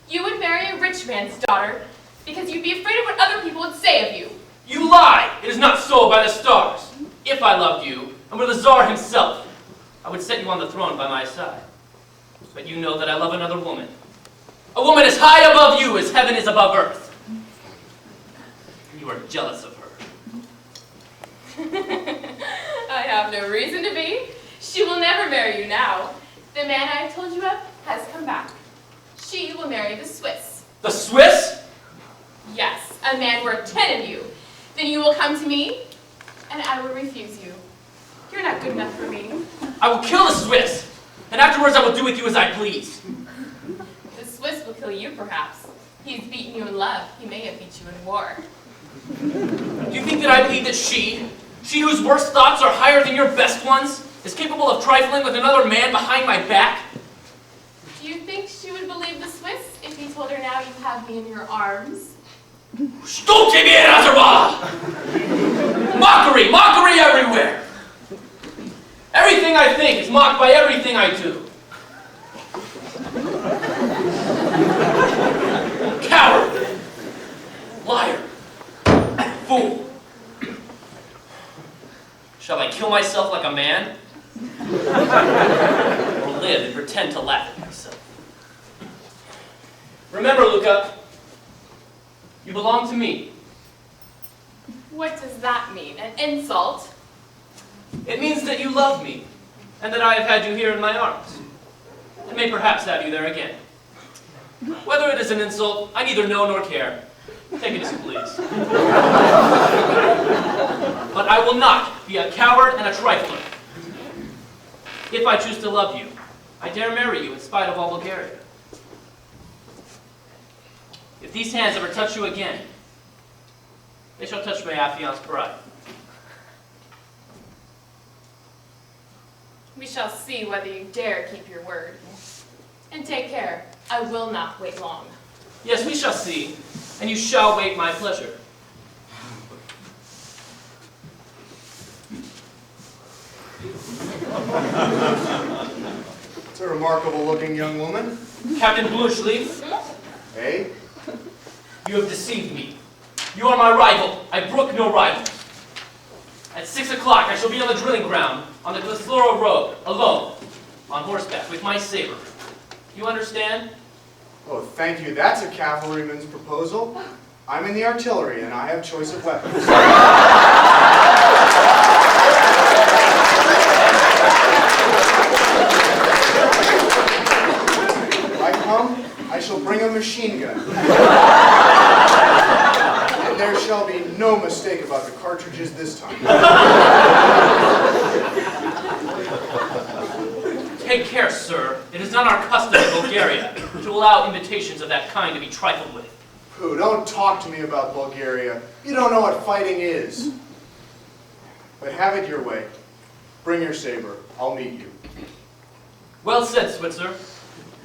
Speaker 3: You would marry a rich man's daughter, because you'd be afraid of what other people would say of you.
Speaker 8: You lie! It is not so by the stars. If I loved you, and were the Tsar himself, I would set you on the throne by my side. But you know that I love another woman. A woman as high above you as heaven is above earth. You are jealous of her.
Speaker 3: I have no reason to be. She will never marry you now. The man I have told you of has come back. She will marry the Swiss.
Speaker 8: The Swiss?
Speaker 3: Yes, a man worth 10 of you. Then you will come to me, and I will refuse you. You're not good enough for me.
Speaker 8: I will kill the Swiss, and afterwards I will do with you as I please.
Speaker 3: The Swiss will kill you, perhaps. He's beaten you in love. He may have beat you in war.
Speaker 8: Do you think that I believe that she whose worst thoughts are higher than your best ones, is capable of trifling with another man behind my back?
Speaker 3: Do you think she would believe the Swiss if he told her now you have me in your arms?
Speaker 8: Stulti mir Azerba! Mockery! Mockery everywhere! Everything I think is mocked by everything I do. Coward! Liar! Fool! Shall I kill myself like a man? Or live and pretend to laugh at myself? Remember, Luca, you belong to me.
Speaker 3: What does that mean? An insult?
Speaker 8: It means that you love me, and that I have had you here in my arms, and may perhaps have you there again. Whether it is an insult, I neither know nor care. Take it as you please. But I will not be a coward and a trifler. If I choose to love you, I dare marry you in spite of all Bulgaria. If these hands ever touch you again, they shall touch my affianced bride.
Speaker 3: We shall see whether you dare keep your word. And take care. I will not wait long.
Speaker 8: Yes, we shall see, and you shall wait my pleasure.
Speaker 4: It's a remarkable-looking young woman.
Speaker 8: Captain Bluchleaf,
Speaker 4: Eh?
Speaker 8: you have deceived me. You are my rival. I brook no rival. At 6 o'clock, I shall be on the drilling ground, on the Glassloro Road, alone, on horseback, with my saber. You understand?
Speaker 4: Oh, thank you. That's a cavalryman's proposal. I'm in the artillery, and I have choice of weapons. If I come, I shall bring a machine gun. And there shall be no mistake about the cartridges this time.
Speaker 8: Take care, sir. It is not our custom in Bulgaria to allow invitations of that kind to be trifled with.
Speaker 4: Pooh, don't talk to me about Bulgaria. You don't know what fighting is. But have it your way. Bring your saber. I'll meet you.
Speaker 8: Well said, Switzer.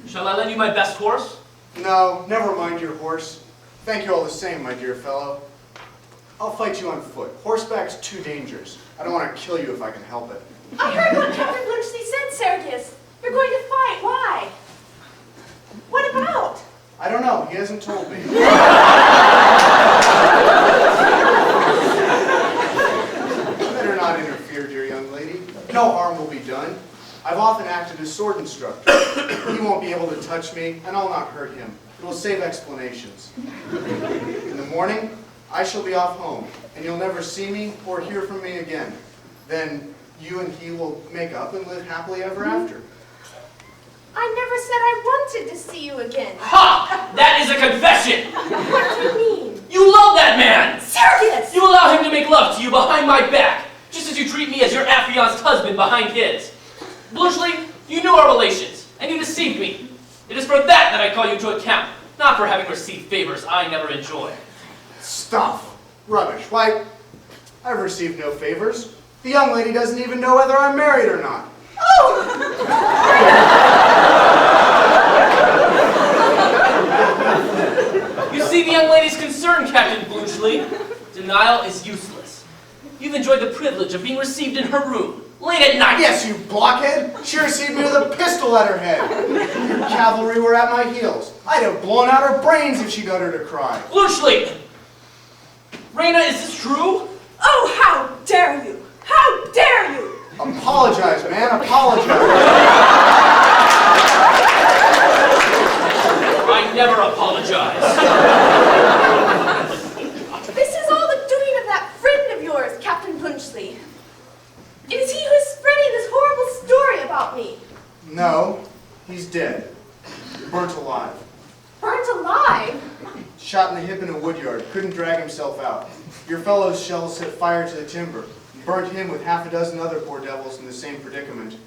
Speaker 8: Shall I lend you my best horse?
Speaker 4: No, never mind your horse. Thank you all the same, my dear fellow. I'll fight you on foot. Horseback's too dangerous. I don't want to kill you if I can help it.
Speaker 2: I heard what Captain Blunchley said, Sergius. You're going to fight. Why? What about?
Speaker 4: I don't know. He hasn't told me. Better not interfere, dear young lady. No harm will be done. I've often acted as sword instructor. He won't be able to touch me, and I'll not hurt him. It will save explanations. In the morning, I shall be off home, and you'll never see me or hear from me again. Then you and he will make up and live happily ever after.
Speaker 2: I never said I wanted to see you again.
Speaker 8: Ha! That is a confession!
Speaker 2: What do you mean?
Speaker 8: You love that man!
Speaker 2: Sergius!
Speaker 8: You allow him to make love to you behind my back, just as you treat me as your affianced husband behind his. Blunchley, you knew our relations, and you deceived me. It is for that I call you to account, not for having received favors I never enjoy.
Speaker 4: Stuff. Rubbish. Why, I've received no favors. The young lady doesn't even know whether I'm married or not.
Speaker 2: Oh!
Speaker 8: You see the young lady's concern, Captain Blunchley. Denial is useless. You've enjoyed the privilege of being received in her room, late at night.
Speaker 4: Yes, you blockhead. She received me with a pistol at her head. Your cavalry were at my heels. I'd have blown out her brains if she'd uttered a cry.
Speaker 8: Blunchley! Raina, is this true?
Speaker 2: Oh, how dare you! How dare you!
Speaker 4: Apologize, man. Apologize.
Speaker 8: I never apologize.
Speaker 2: This is all the doing of that friend of yours, Captain Blunchley. It is he who is spreading this horrible story about me.
Speaker 4: No, he's dead. Burnt alive.
Speaker 2: Burnt alive?
Speaker 4: Shot in the hip in a woodyard. Couldn't drag himself out. Your fellow's shells set fire to the timber. Burnt him with half a dozen other poor devils in the same predicament.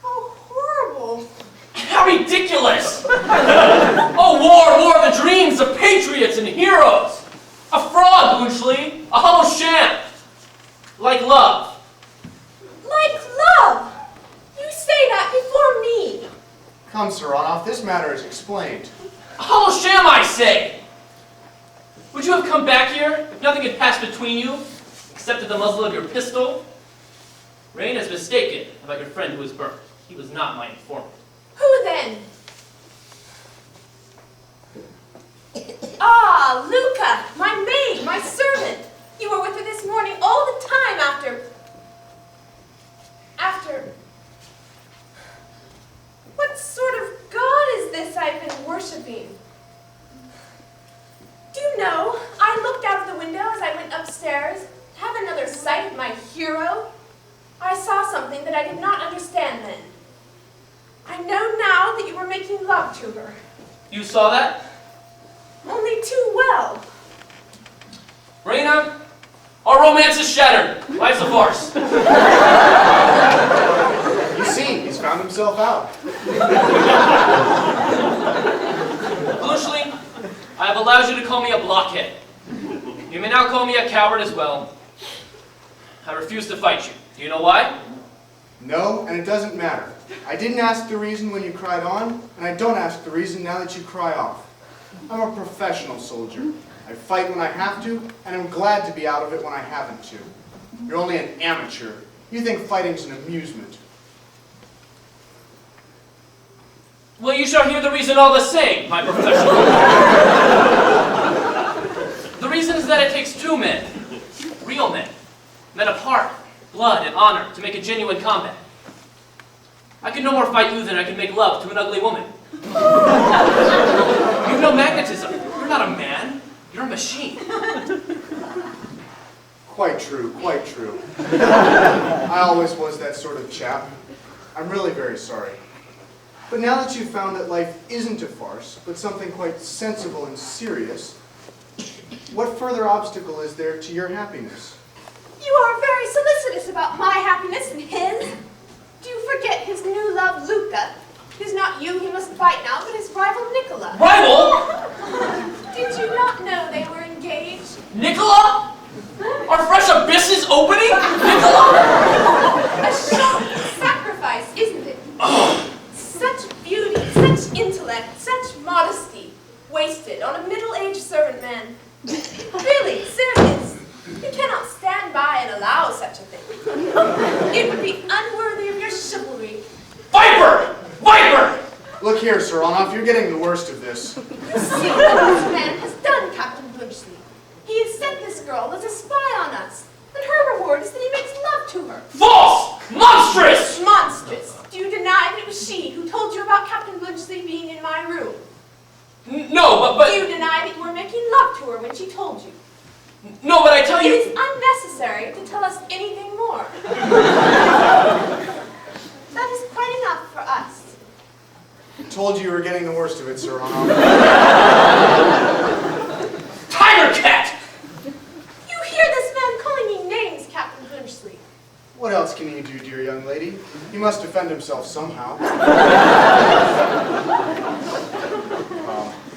Speaker 2: How horrible.
Speaker 8: How ridiculous! Oh, war of the dreams of patriots and heroes! A fraud, Blunchley! A hollow sham! Like love.
Speaker 2: Like love! You say that before me.
Speaker 4: Come, Sir Onoff, this matter is explained.
Speaker 8: A hollow sham, I say! Would you have come back here if nothing had passed between you, except at the muzzle of your pistol? Rain is mistaken about your friend who was burnt. He was not my informant.
Speaker 2: Who then? Ah, Luca, my maid, my servant. You were with her this morning all the time after... What sort of God is this I've been worshipping? Do you know, I looked out of the window as I went upstairs to have another sight of my hero. I saw something that I did not understand then. I know now that you were making love to her.
Speaker 8: You saw that?
Speaker 2: Only too well.
Speaker 8: Raina, our romance is shattered. Life's a farce.
Speaker 4: You see, he's found himself out.
Speaker 8: Blunchley, I have allowed you to call me a blockhead. You may now call me a coward as well. I refuse to fight you. Do you know why?
Speaker 4: No, and it doesn't matter. I didn't ask the reason when you cried on, and I don't ask the reason now that you cry off. I'm a professional soldier. I fight when I have to, and I'm glad to be out of it when I haven't to. You're only an amateur. You think fighting's an amusement.
Speaker 8: Well, you shall hear the reason all the same, my professional. The reason is that it takes two men, real men of heart, blood, and honor to make a genuine combat. I can no more fight you than I can make love to an ugly woman. You've no magnetism. You're not a man. You're a machine.
Speaker 4: Quite true, quite true. I always was that sort of chap. I'm really very sorry. But now that you've found that life isn't a farce, but something quite sensible and serious, what further obstacle is there to your happiness?
Speaker 2: You are very solicitous about my happiness and his. Do you forget his new love, Luca? It is not you he must fight now, but his rival, Nicola.
Speaker 8: Rival?
Speaker 2: Did you not know they were engaged?
Speaker 8: Nicola? Our fresh abyss is opening? Nicola?
Speaker 2: A shocking sacrifice, isn't it? Such beauty, such intellect, such modesty, wasted on a middle-aged servant man. Really, serious. You cannot stand by and allow such a thing. It would be unworthy of your chivalry.
Speaker 8: Viper! Viper!
Speaker 4: Look here, Sir Onoff, you're getting the worst of this.
Speaker 2: You see what this man has done, Captain Blunchley. He has sent this girl as a spy on us, and her reward is that he makes love to her.
Speaker 8: False! Monstrous!
Speaker 2: Monstrous! Do you deny that it was she who told you about Captain Blunchley being in my room?
Speaker 8: No, but...
Speaker 2: Do you deny that you were making love to her when she told you?
Speaker 8: No, but I tell
Speaker 2: It
Speaker 8: you...
Speaker 2: is unnecessary to tell us anything more. That is quite enough for us.
Speaker 4: Told you were getting the worst of it, Sir Onoff.
Speaker 8: Tiger cat!
Speaker 2: You hear this man calling me names, Captain Blunchley.
Speaker 4: What else can he do, dear young lady? He must defend himself somehow.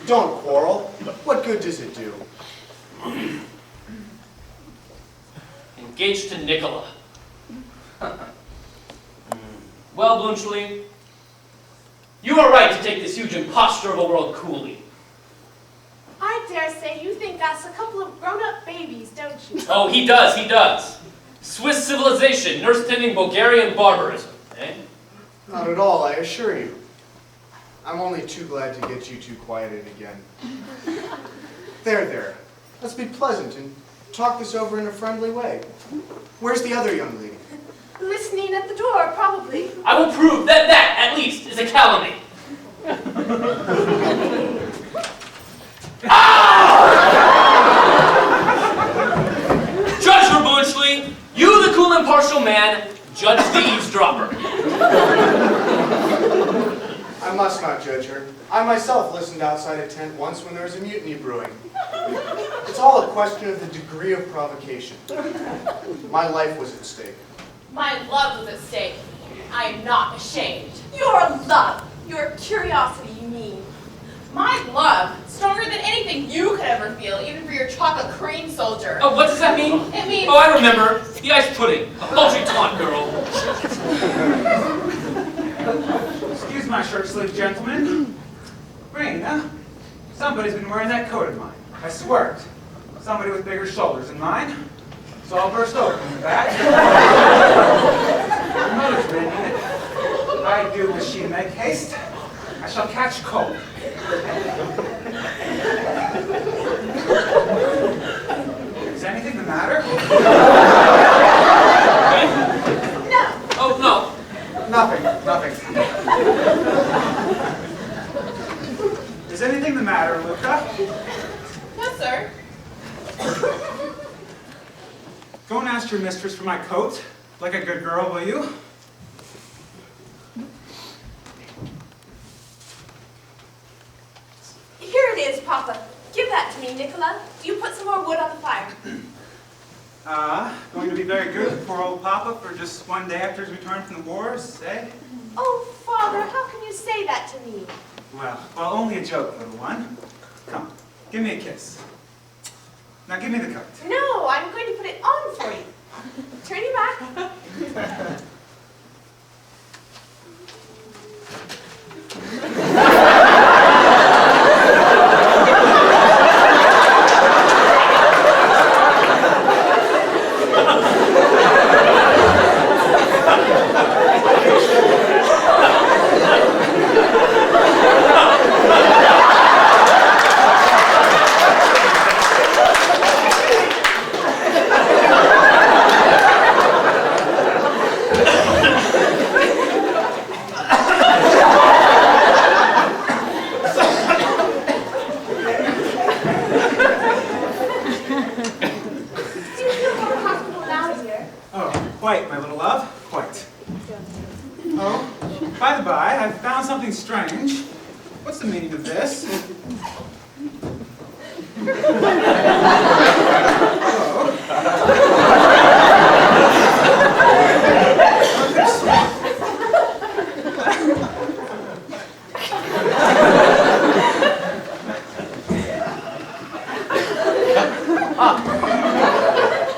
Speaker 4: Don't quarrel. What good does it do?
Speaker 8: Engaged to Nicola. Well, Blunchley, you are right to take this huge imposture of a world coolly.
Speaker 2: I dare say you think us a couple of grown-up babies, don't you?
Speaker 8: Oh, he does, he does. Swiss civilization, nurse-tending Bulgarian barbarism, eh?
Speaker 4: Not at all, I assure you. I'm only too glad to get you two quieted again. There. Let's be pleasant and talk this over in a friendly way. Where's the other young lady?
Speaker 2: Listening at the door, probably.
Speaker 8: I will prove that that, at least, is a calumny. Judge her, Blunchley. You, the cool, impartial man, judge the eavesdropper.
Speaker 4: must not judge her. I myself listened outside a tent once when there was a mutiny brewing. It's all a question of the degree of provocation. My life was at stake.
Speaker 3: My love was at stake. I am not ashamed.
Speaker 2: Your love, your curiosity, you mean.
Speaker 3: My love, stronger than anything you could ever feel, even for your chocolate cream soldier.
Speaker 8: Oh, what does that mean?
Speaker 3: It means...
Speaker 8: Oh, I remember. The ice pudding. A paltry taunt, girl.
Speaker 7: Excuse my shirt-sleeved gentlemen. Raina, somebody's been wearing that coat of mine. I swear it. Somebody with bigger shoulders than mine. So I'll burst open in the back. Your mother's been in it. I do wish she'd make haste. I shall catch cold. Is anything the matter?
Speaker 2: No.
Speaker 8: Oh, no.
Speaker 7: Nothing. Is anything the matter, Luca?
Speaker 3: No, sir.
Speaker 7: Go and ask your mistress for my coat, like a good girl, will you?
Speaker 2: Here it is, Papa. Give that to me, Nicola. You put some more wood on the fire.
Speaker 7: Going to be very good with poor old Papa for just one day after his return from the wars, eh?
Speaker 2: Oh, Father, how can you say that to me?
Speaker 7: Well, only a joke, little one. Come, give me a kiss. Now give me the coat.
Speaker 2: No, I'm going to put it on for you. Turn your back.
Speaker 7: Quite, my little love, quite. Oh, by the by, I've found something strange. What's the meaning of this?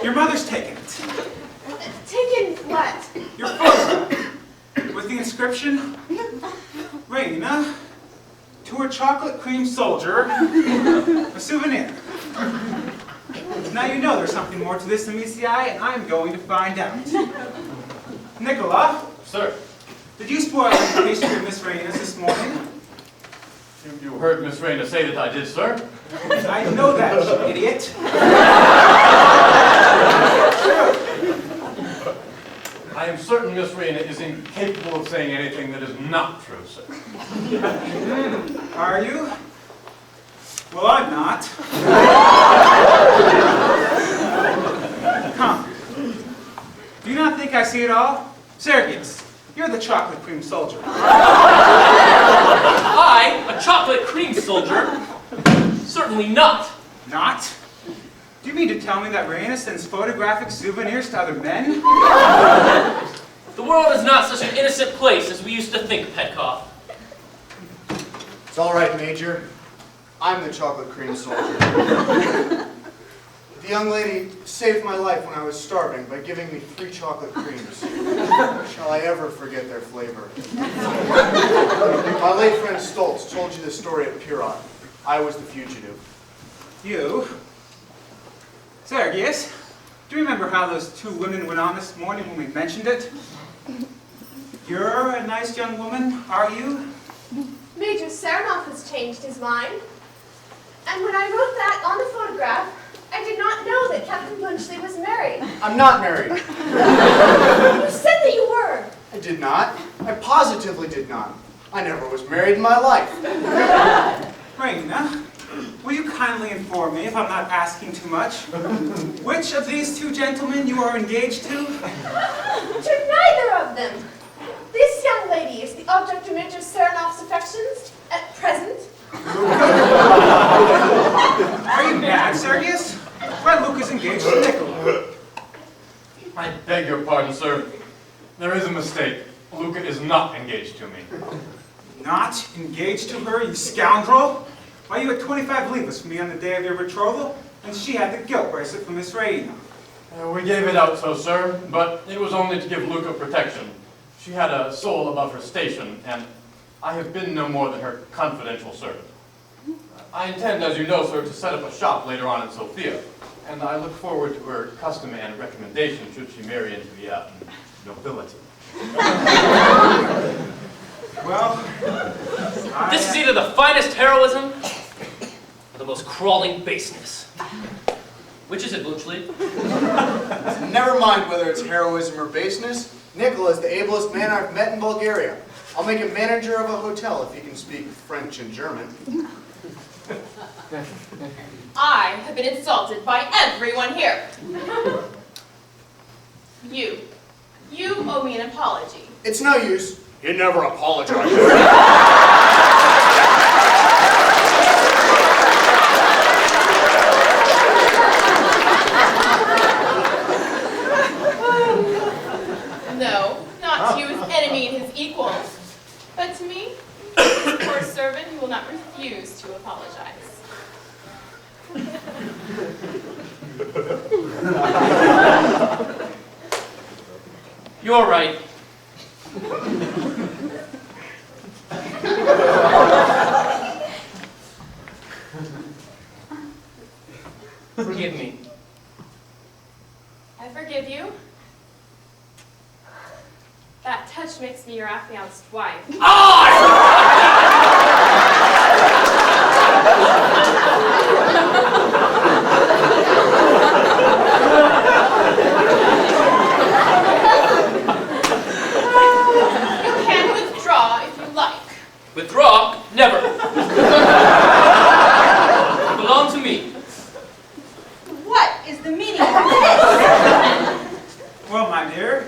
Speaker 7: Your mother's taken it.
Speaker 2: Taken what?
Speaker 7: Your photograph with the inscription, Raina, to her chocolate cream soldier, a souvenir. Now you know there's something more to this than meets the eye, and I'm going to find out. Nicola,
Speaker 6: Sir,
Speaker 7: did you spoil the pastry of Miss Raina's this morning?
Speaker 6: you heard Miss Raina say that I did, sir?
Speaker 7: I know that, you idiot.
Speaker 6: I am certain Miss Raina is incapable of saying anything that is not true, sir.
Speaker 7: Are you? Well, I'm not. Come. Do you not think I see it all? Sergius, you're the chocolate cream soldier.
Speaker 8: I, a chocolate cream soldier? Certainly not.
Speaker 7: Not? Do you mean to tell me that Raina sends photographic souvenirs to other men?
Speaker 8: The world is not such an innocent place as we used to think, Petkoff.
Speaker 4: It's all right, Major. I'm the chocolate cream soldier. The young lady saved my life when I was starving by giving me 3 chocolate creams. Shall I ever forget their flavor? My late friend Stoltz told you the story at Pirot. I was the fugitive.
Speaker 7: You? Sergius, do you remember how those 2 women went on this morning when we mentioned it? You're a nice young woman, are you?
Speaker 2: Major Saranoff has changed his mind. And when I wrote that on the photograph, I did not know that Captain Blunchley was married.
Speaker 4: I'm not married.
Speaker 2: You said that you were.
Speaker 4: I did not. I positively did not. I never was married in my life.
Speaker 7: Raina, will you kindly inform me, if I'm not asking too much, which of these 2 gentlemen you are engaged to?
Speaker 2: To neither of them. This young lady is the the object of Major Serenoff's affections at present.
Speaker 7: Are you mad, Sergius? Why, Luca's engaged to Nicola.
Speaker 6: I beg your pardon, sir. There is a mistake. Luca is not engaged to me.
Speaker 7: Not engaged to her, you scoundrel? Why, you had 25 levas from me on the day of your betrothal, and she had the guilt bracelet from Miss Raina.
Speaker 6: We gave it out so, sir, but it was only to give Luca protection. She had a soul above her station, and I have been no more than her confidential servant. I intend, as you know, sir, to set up a shop later on in Sofia, and I look forward to her custom and recommendation should she marry into the nobility.
Speaker 7: Well,
Speaker 8: This is either the finest heroism or the most crawling baseness. Which is it, Blunchley?
Speaker 4: Never mind whether it's heroism or baseness. Nicola is the ablest man I've met in Bulgaria. I'll make him manager of a hotel if he can speak French and German.
Speaker 3: I have been insulted by everyone here. You owe me an apology.
Speaker 4: It's no use. He never apologized.
Speaker 3: No, not to you as enemy and his equals, but to me, his poor servant who will not refuse to apologize.
Speaker 8: You're right. Forgive me.
Speaker 3: I forgive you. That touch makes me your affianced wife. You can withdraw if you like.
Speaker 8: Withdraw? Never. You belong to me.
Speaker 1: What is the meaning of this?
Speaker 7: well, my dear,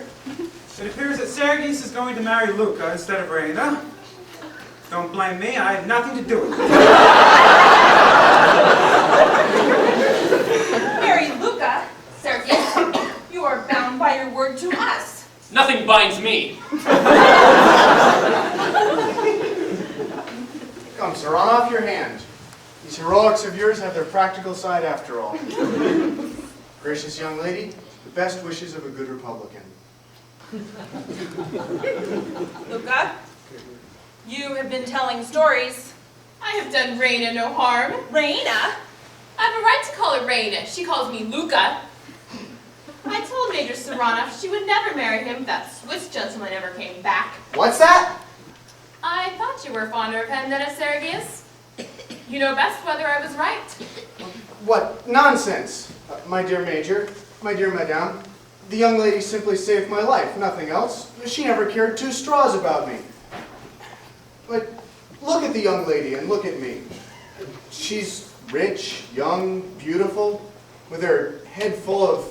Speaker 7: it appears that Sergius is going to marry Luca instead of Raina. Don't blame me, I had nothing to do with it.
Speaker 1: Marry Luca, Sergius. You are bound by your word to us.
Speaker 8: Nothing binds me.
Speaker 4: Come, sir, on off your hand. These heroics of yours have their practical side after all. Gracious young lady, the best wishes of a good Republican.
Speaker 1: Luca, you have been telling stories.
Speaker 3: I have done Raina no harm.
Speaker 1: Raina?
Speaker 3: I have a right to call her Raina. She calls me Luca. I told Major Serenoff she would never marry him if that Swiss gentleman ever came back.
Speaker 4: What's that?
Speaker 3: I thought you were fonder of him than of Sergius. You know best whether I was right.
Speaker 4: What nonsense, my dear Major, my dear Madame. The young lady simply saved my life, nothing else. She never cared two straws about me. But look at the young lady and look at me. She's rich, young, beautiful, with her head full of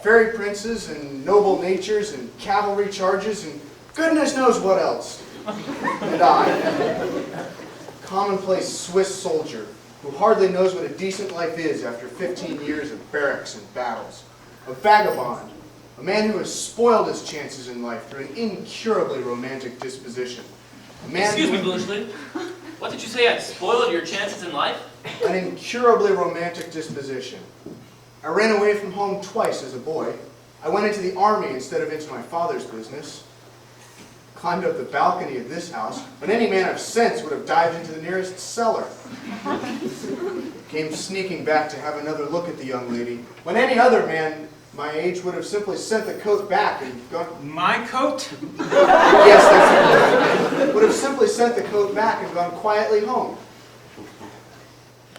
Speaker 4: fairy princes and noble natures and cavalry charges and goodness knows what else. And I, commonplace Swiss soldier who hardly knows what a decent life is after 15 years of barracks and battles. A vagabond, a man who has spoiled his chances in life through an incurably romantic disposition. A man
Speaker 8: Excuse me, Blunchley. What did you say? I spoiled your chances in life?
Speaker 4: An incurably romantic disposition. I ran away from home twice as a boy. I went into the army instead of into my father's business. Climbed up the balcony of this house, when any man of sense would have dived into the nearest cellar. Came sneaking back to have another look at the young lady, when any other man my age would have simply sent the coat back and gone...
Speaker 7: My coat?
Speaker 4: Yes, that's it. Would have simply sent the coat back and gone quietly home.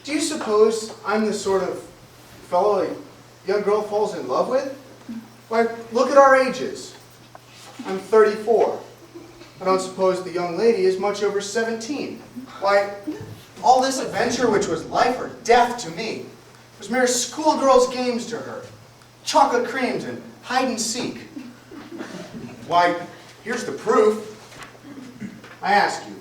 Speaker 4: Do you suppose I'm the sort of fellow a young girl falls in love with? Why, look at our ages. I'm 34. I don't suppose the young lady is much over 17. Why, all this adventure, which was life or death to me, was mere schoolgirls' games to her. Chocolate creams and hide and seek. Why, here's the proof. I ask you,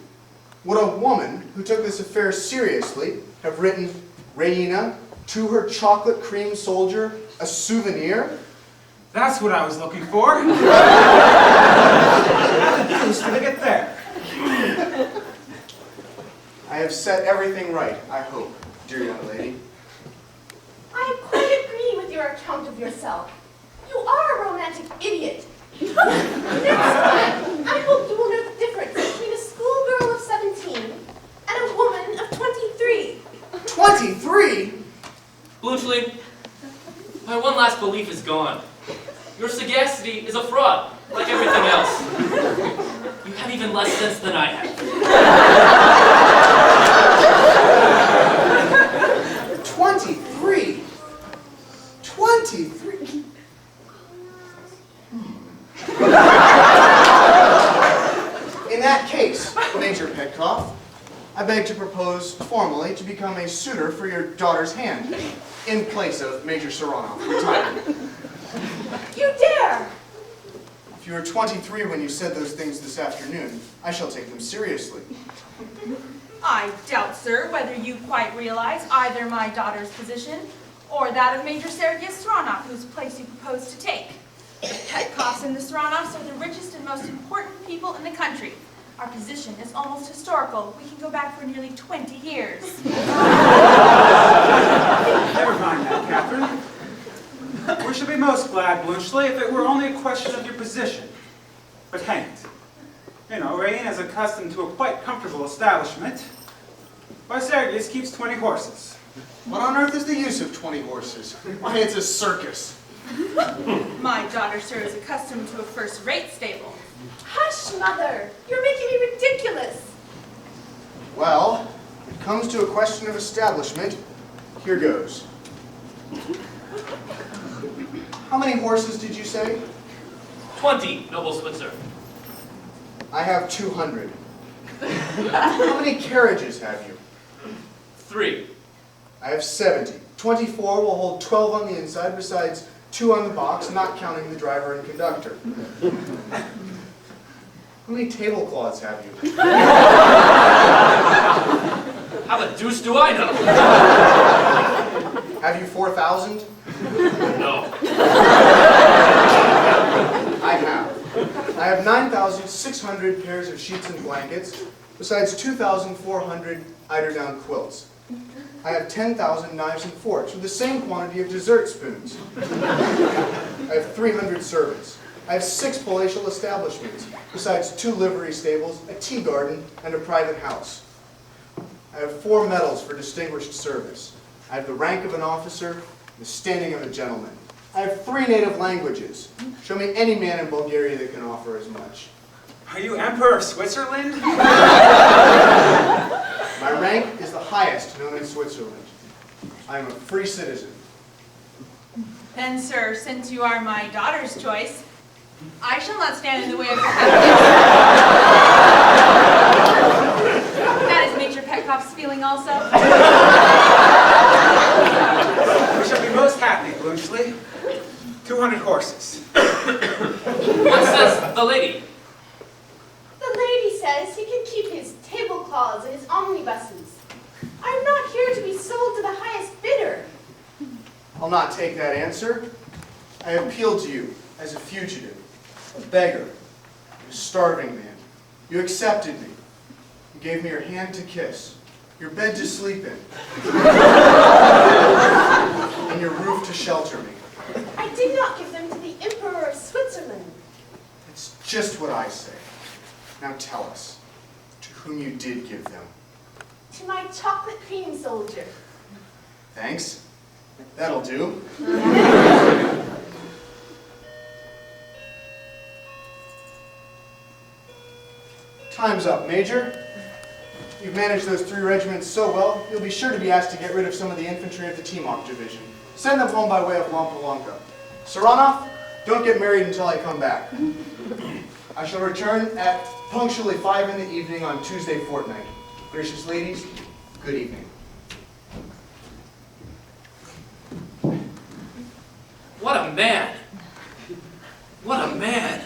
Speaker 4: would a woman who took this affair seriously have written Raina to her chocolate cream soldier a souvenir?
Speaker 7: That's what I was looking for. Who's gonna get there?
Speaker 4: I have set everything right, I hope, dear young lady.
Speaker 2: I quite agree with your account of yourself. You are a romantic idiot. Next time, I hope you will know the difference between a schoolgirl of 17 and a woman of 23.
Speaker 4: 23?
Speaker 8: Blunchley, my one last belief is gone. Your sagacity is a fraud, like everything else. You have even less sense than I have.
Speaker 4: 23? 23? In that case, Major Petkoff, I beg to propose formally to become a suitor for your daughter's hand, in place of Major Serrano, retired.
Speaker 2: You dare!
Speaker 4: If you were 23 when you said those things this afternoon, I shall take them seriously.
Speaker 1: I doubt, sir, whether you quite realize either my daughter's position or that of Major Sergius Sranoff, whose place you propose to take. The Petkoffs and the Sranoffs are the richest and most important people in the country. Our position is almost historical. We can go back for nearly 20 years.
Speaker 7: Never mind that, Catherine. We should be most glad, Blunchley, if it were only a question of your position. But hang it. You know, Rain is accustomed to a quite comfortable establishment. Why, Sergius keeps 20 horses.
Speaker 4: What on earth is the use of 20 horses? Why, it's a circus.
Speaker 1: My daughter, sir, is accustomed to a first-rate stable.
Speaker 2: Hush, Mother! You're making me ridiculous!
Speaker 4: Well, it comes to a question of establishment. Here goes. How many horses did you say?
Speaker 8: 20, noble Switzer.
Speaker 4: I have 200. How many carriages have you?
Speaker 8: 3.
Speaker 4: I have 70. 24 will hold 12 on the inside, besides 2 on the box, not counting the driver and conductor. How many tablecloths have you?
Speaker 8: How the deuce do I know?
Speaker 4: Have you 4,000?
Speaker 8: No.
Speaker 4: I have. I have 9,600 pairs of sheets and blankets, besides 2,400 eiderdown quilts. I have 10,000 knives and forks, with the same quantity of dessert spoons. I have 300 servants. I have 6 palatial establishments, besides 2 livery stables, a tea garden, and a private house. I have 4 medals for distinguished service. I have the rank of an officer, the standing of a gentleman. I have 3 native languages. Show me any man in Bulgaria that can offer as much.
Speaker 7: Are you Emperor of Switzerland?
Speaker 4: My rank is the highest known in Switzerland. I am a free citizen.
Speaker 1: Then, sir, since you are my daughter's choice, I shall not stand in the way of your happiness. That is Major Petkoff's feeling also.
Speaker 7: We shall be most happy, Blunchley. 200 horses.
Speaker 8: What says the lady?
Speaker 2: The lady says he can keep his tablecloths and his omnibuses. I'm not here to be sold to the highest bidder.
Speaker 4: I'll not take that answer. I appeal to you as a fugitive, a beggar, a starving man. You accepted me. You gave me your hand to kiss, your bed to sleep in, and your roof to shelter me.
Speaker 2: I did not give them to the Emperor of Switzerland.
Speaker 4: It's just what I say. Now tell us, to whom you did give them.
Speaker 2: To my chocolate cream soldier.
Speaker 4: Thanks. That'll do. Time's up, Major. You've managed those 3 regiments so well, you'll be sure to be asked to get rid of some of the infantry of the Timok division. Send them home by way of Lampalanka. Saranov, don't get married until I come back. I shall return at punctually 5 in the evening on Tuesday fortnight. Gracious ladies, good evening.
Speaker 8: What a man! What a man!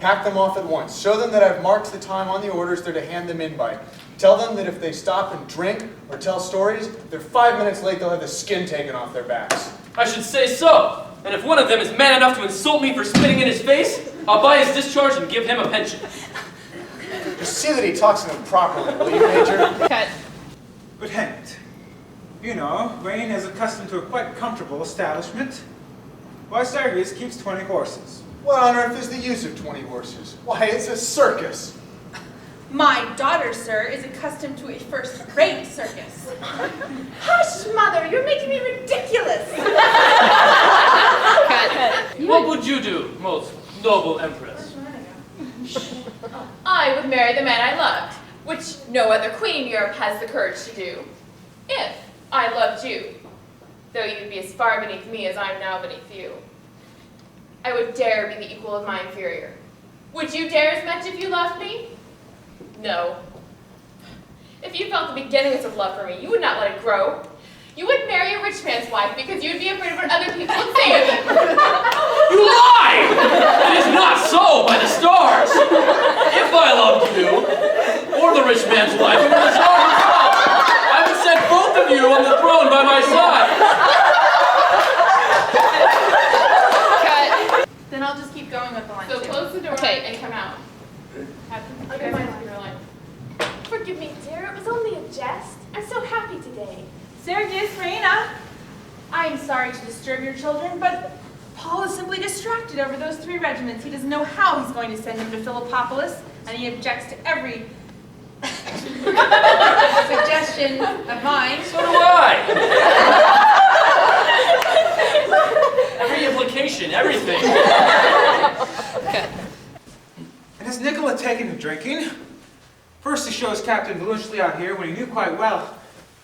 Speaker 4: Pack them off at once. Show them that I've marked the time on the orders they're to hand them in by. Tell them that if they stop and drink or tell stories, if they're 5 minutes late, they'll have the skin taken off their backs.
Speaker 8: I should say so. And if one of them is man enough to insult me for spitting in his face, I'll buy his discharge and give him a pension.
Speaker 4: Just see that he talks to them properly, will you, Major?
Speaker 3: Cut.
Speaker 7: But hang it. You know, Wayne is accustomed to a quite comfortable establishment. Why, Sergius keeps 20 horses.
Speaker 4: What on earth is the use of 20 horses? Why, it's a circus.
Speaker 1: My daughter, sir, is accustomed to a first-rate circus.
Speaker 2: Hush, Mother, you're making me ridiculous.
Speaker 8: What would you do, most noble Empress?
Speaker 3: I would marry the man I loved, which no other queen in Europe has the courage to do. If I loved you, though you'd be as far beneath me as I'm now beneath you. I would dare be the equal of my inferior. Would you dare as much if you loved me? No. If you felt the beginnings of love for me, you would not let it grow. You wouldn't marry a rich man's wife because you'd be afraid of what other people would say of you.
Speaker 8: You lie! It is not so by the stars. If I loved you, or the rich man's wife, or the czar himself, I would set both of you on the throne by my side.
Speaker 3: Cut.
Speaker 1: Then I'll just keep going with the line.
Speaker 3: So
Speaker 1: too.
Speaker 3: close the door and come out.
Speaker 2: Forgive me, dear. It was only a jest. I'm so happy today.
Speaker 1: Sergius, Raina, I am sorry to disturb your children, but Paul is simply distracted over those 3 regiments. He doesn't know how he's going to send them to Philippopolis, and he objects to every suggestion of mine.
Speaker 8: So do I. Every implication, everything.
Speaker 7: And has Nicola taken to drinking? First he shows Captain Blunchley out here when he knew quite well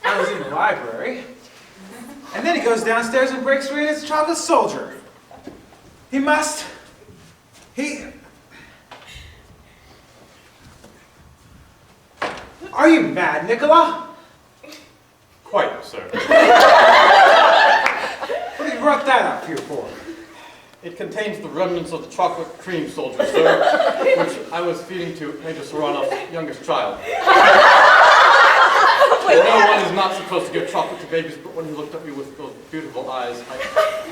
Speaker 7: I was in the library. And then he goes downstairs and breaks free as a childless soldier. He must... Are you mad, Nicola?
Speaker 6: Quite, sir.
Speaker 7: What have you brought that out here for?
Speaker 6: It contains the remnants of the chocolate cream soldier, sir, which I was feeding to Major Saranov's youngest child. No one is not supposed to give chocolate to babies, but when he looked at me with those beautiful eyes,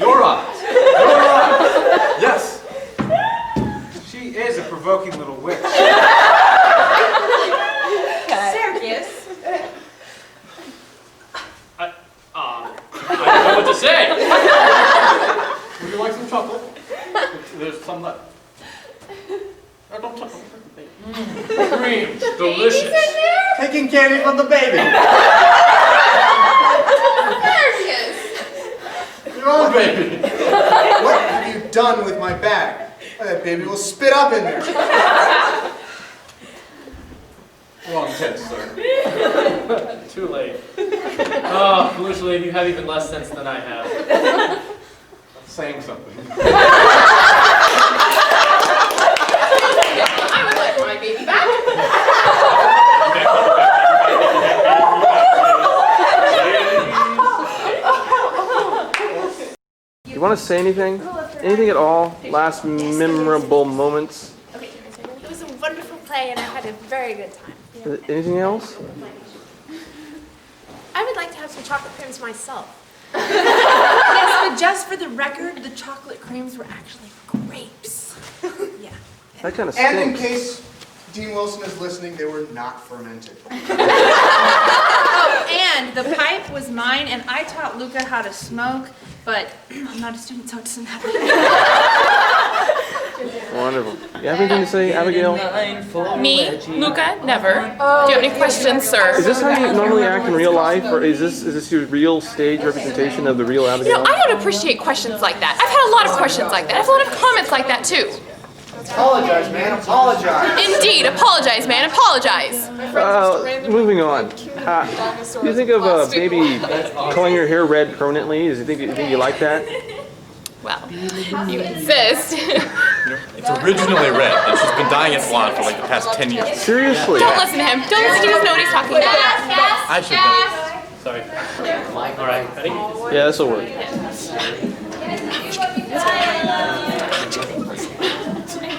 Speaker 6: your eyes! Your eyes! Yes!
Speaker 7: She is a provoking little witch.
Speaker 1: Sergius,
Speaker 8: I don't know what to say.
Speaker 6: Would you like some chocolate? There's some left. No, don't touch them.
Speaker 8: Cream, delicious.
Speaker 4: Taking candy from the baby.
Speaker 3: Sergius!
Speaker 4: Your own baby. What have you done with my bag? Why, that baby will spit up in there.
Speaker 6: Wrong tense, sir.
Speaker 8: Too late. Oh, foolishly, you have even less sense than I have.
Speaker 6: Saying something.
Speaker 3: I would like my baby back.
Speaker 9: You want to say anything? Anything at all? Last memorable moments?
Speaker 2: Okay, it was a wonderful play and I had a very good time.
Speaker 9: Anything else?
Speaker 2: I would like to have some chocolate creams myself.
Speaker 1: yes, but just for the record, the chocolate creams were actually grapes. Yeah.
Speaker 9: That kind of
Speaker 4: And in
Speaker 9: stinks.
Speaker 4: case Dean Wilson is listening, they were not fermented.
Speaker 1: Oh, and the pipe was mine, and I taught Luca how to smoke, but I'm not a student, so it doesn't matter.
Speaker 9: Wonderful. You have anything to say, Abigail?
Speaker 3: Me? Luca? Never. Do you have any questions, sir?
Speaker 9: Is this how you normally act in real life, or is this your real stage representation of the real
Speaker 3: You
Speaker 9: Abigail?
Speaker 3: know, I don't appreciate questions like that. I've had a lot of questions like that. I have a lot of comments like that, too.
Speaker 4: Apologize, man. Apologize.
Speaker 3: Indeed. Apologize, man. Apologize.
Speaker 9: Moving on. Do you think of maybe coloring your hair red permanently? Do you think you like that?
Speaker 3: Well, you insist.
Speaker 6: It's originally red, and she's been dyeing it blonde for like the past 10 years.
Speaker 9: Seriously?
Speaker 3: Don't listen to him. Don't listen to him. Know what he's talking about.
Speaker 6: I should know.
Speaker 8: Sorry. All right, ready?
Speaker 9: Yeah, this'll work.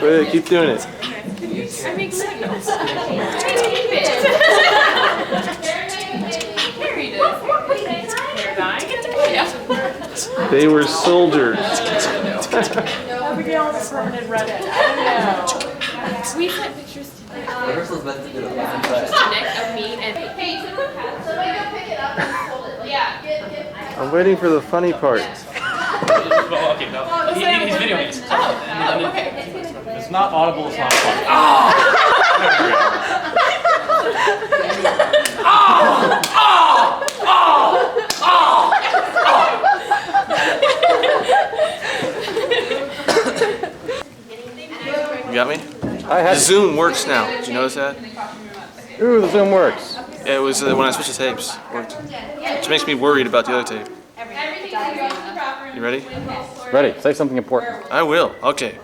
Speaker 9: Wait, keep doing it.
Speaker 3: I make signals. Carrie does. Hair dyeing. Yeah.
Speaker 9: They were soldiers.
Speaker 1: Abigail's a permanent redhead. I don't know.
Speaker 3: We sent pictures to
Speaker 10: Rehearsal's meant to be the
Speaker 3: Nick of me and hey, somebody go pick it up and hold it. Yeah.
Speaker 9: I'm waiting for the funny part.
Speaker 8: Well, okay, no. He's videoing us.
Speaker 3: Oh, okay.
Speaker 6: It's not audible, it's not funny.
Speaker 9: You got me? The Zoom works now. Did you notice that?
Speaker 11: Ooh, the Zoom works.
Speaker 9: It was when I switched the tapes. It worked. Which makes me worried about the other tape. You ready?
Speaker 11: Ready. Say something important.
Speaker 9: I will. Okay.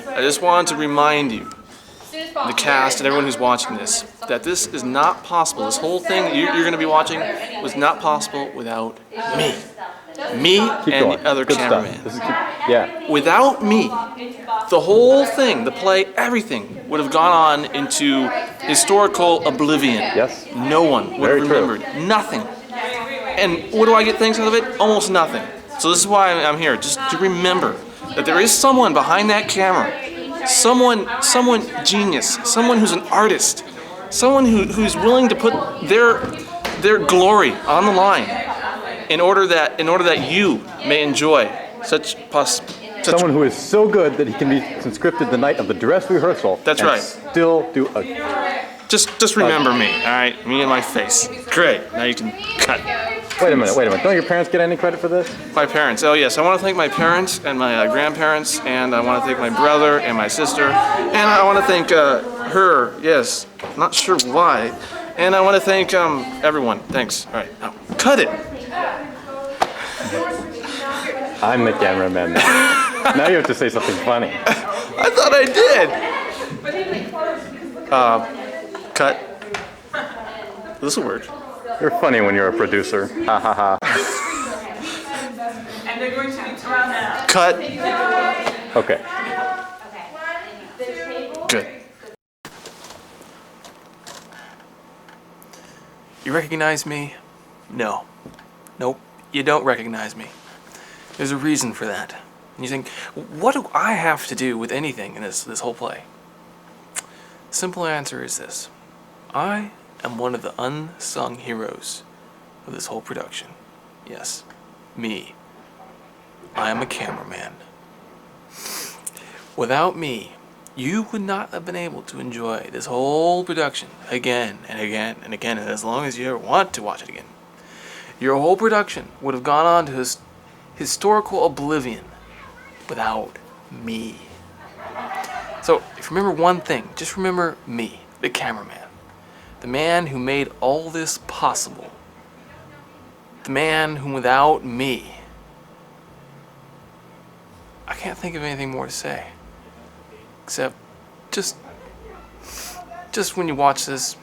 Speaker 9: I just wanted to remind you, the cast and everyone who's watching this, that this is not possible. This whole thing that you're going to be watching was not possible without me. Me
Speaker 11: Keep
Speaker 9: and
Speaker 11: going.
Speaker 9: the other
Speaker 11: Good
Speaker 9: cameraman.
Speaker 11: stuff. This is yeah.
Speaker 9: Without me, the whole thing, the play, everything would have gone on into historical oblivion.
Speaker 11: Yes.
Speaker 9: No one would
Speaker 11: Very
Speaker 9: have
Speaker 11: true.
Speaker 9: remembered. Nothing. And what do I get things out of it? Almost nothing. So this is why I'm here, just to remember that there is someone behind that camera. Someone genius. Someone who's an artist. Someone who's willing to put their glory on the line in order that you may enjoy such
Speaker 11: Someone who is so good that he can be conscripted the night of the dress rehearsal.
Speaker 9: That's
Speaker 11: and
Speaker 9: right.
Speaker 11: Still do a.
Speaker 9: Just remember me, all right? Me and my face. Great. Now you can cut.
Speaker 11: Wait a minute. Don't your parents get any credit for this?
Speaker 9: My parents. Oh yes, I want to thank my parents and my grandparents, and I want to thank my brother and my sister, and I want to thank her. Yes, not sure why, and I want to thank everyone. Thanks. All right, now cut it.
Speaker 11: I'm the cameraman now. Now you have to say something funny.
Speaker 9: I thought I did. Cut. This will work.
Speaker 11: You're funny when you're a producer. Ha ha ha.
Speaker 1: And they're going to be thrown out.
Speaker 9: Cut.
Speaker 11: Okay.
Speaker 9: Good. You recognize me? No. Nope. You don't recognize me. There's a reason for that. And you think, what do I have to do with anything in this whole play? Simple answer is this. I am one of the unsung heroes of this whole production. Yes, me. I am a cameraman. Without me, you would not have been able to enjoy this whole production again and again and again, and as long as you ever want to watch it again. Your whole production would have gone on to historical oblivion without me. So, if you remember one thing, just remember me, the cameraman. The man who made all this possible. The man whom without me, I can't think of anything more to say. Except, just when you watch this,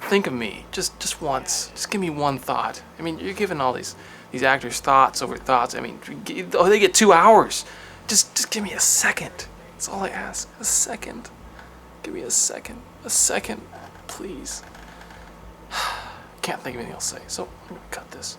Speaker 9: think of me, just once. Just give me one thought. I mean, you're giving all these actors thoughts over thoughts. I mean, they get 2 hours. Just give me a second. That's all I ask. A second. Give me a second. A second, please. Can't think of anything else to say, so I'm gonna cut this.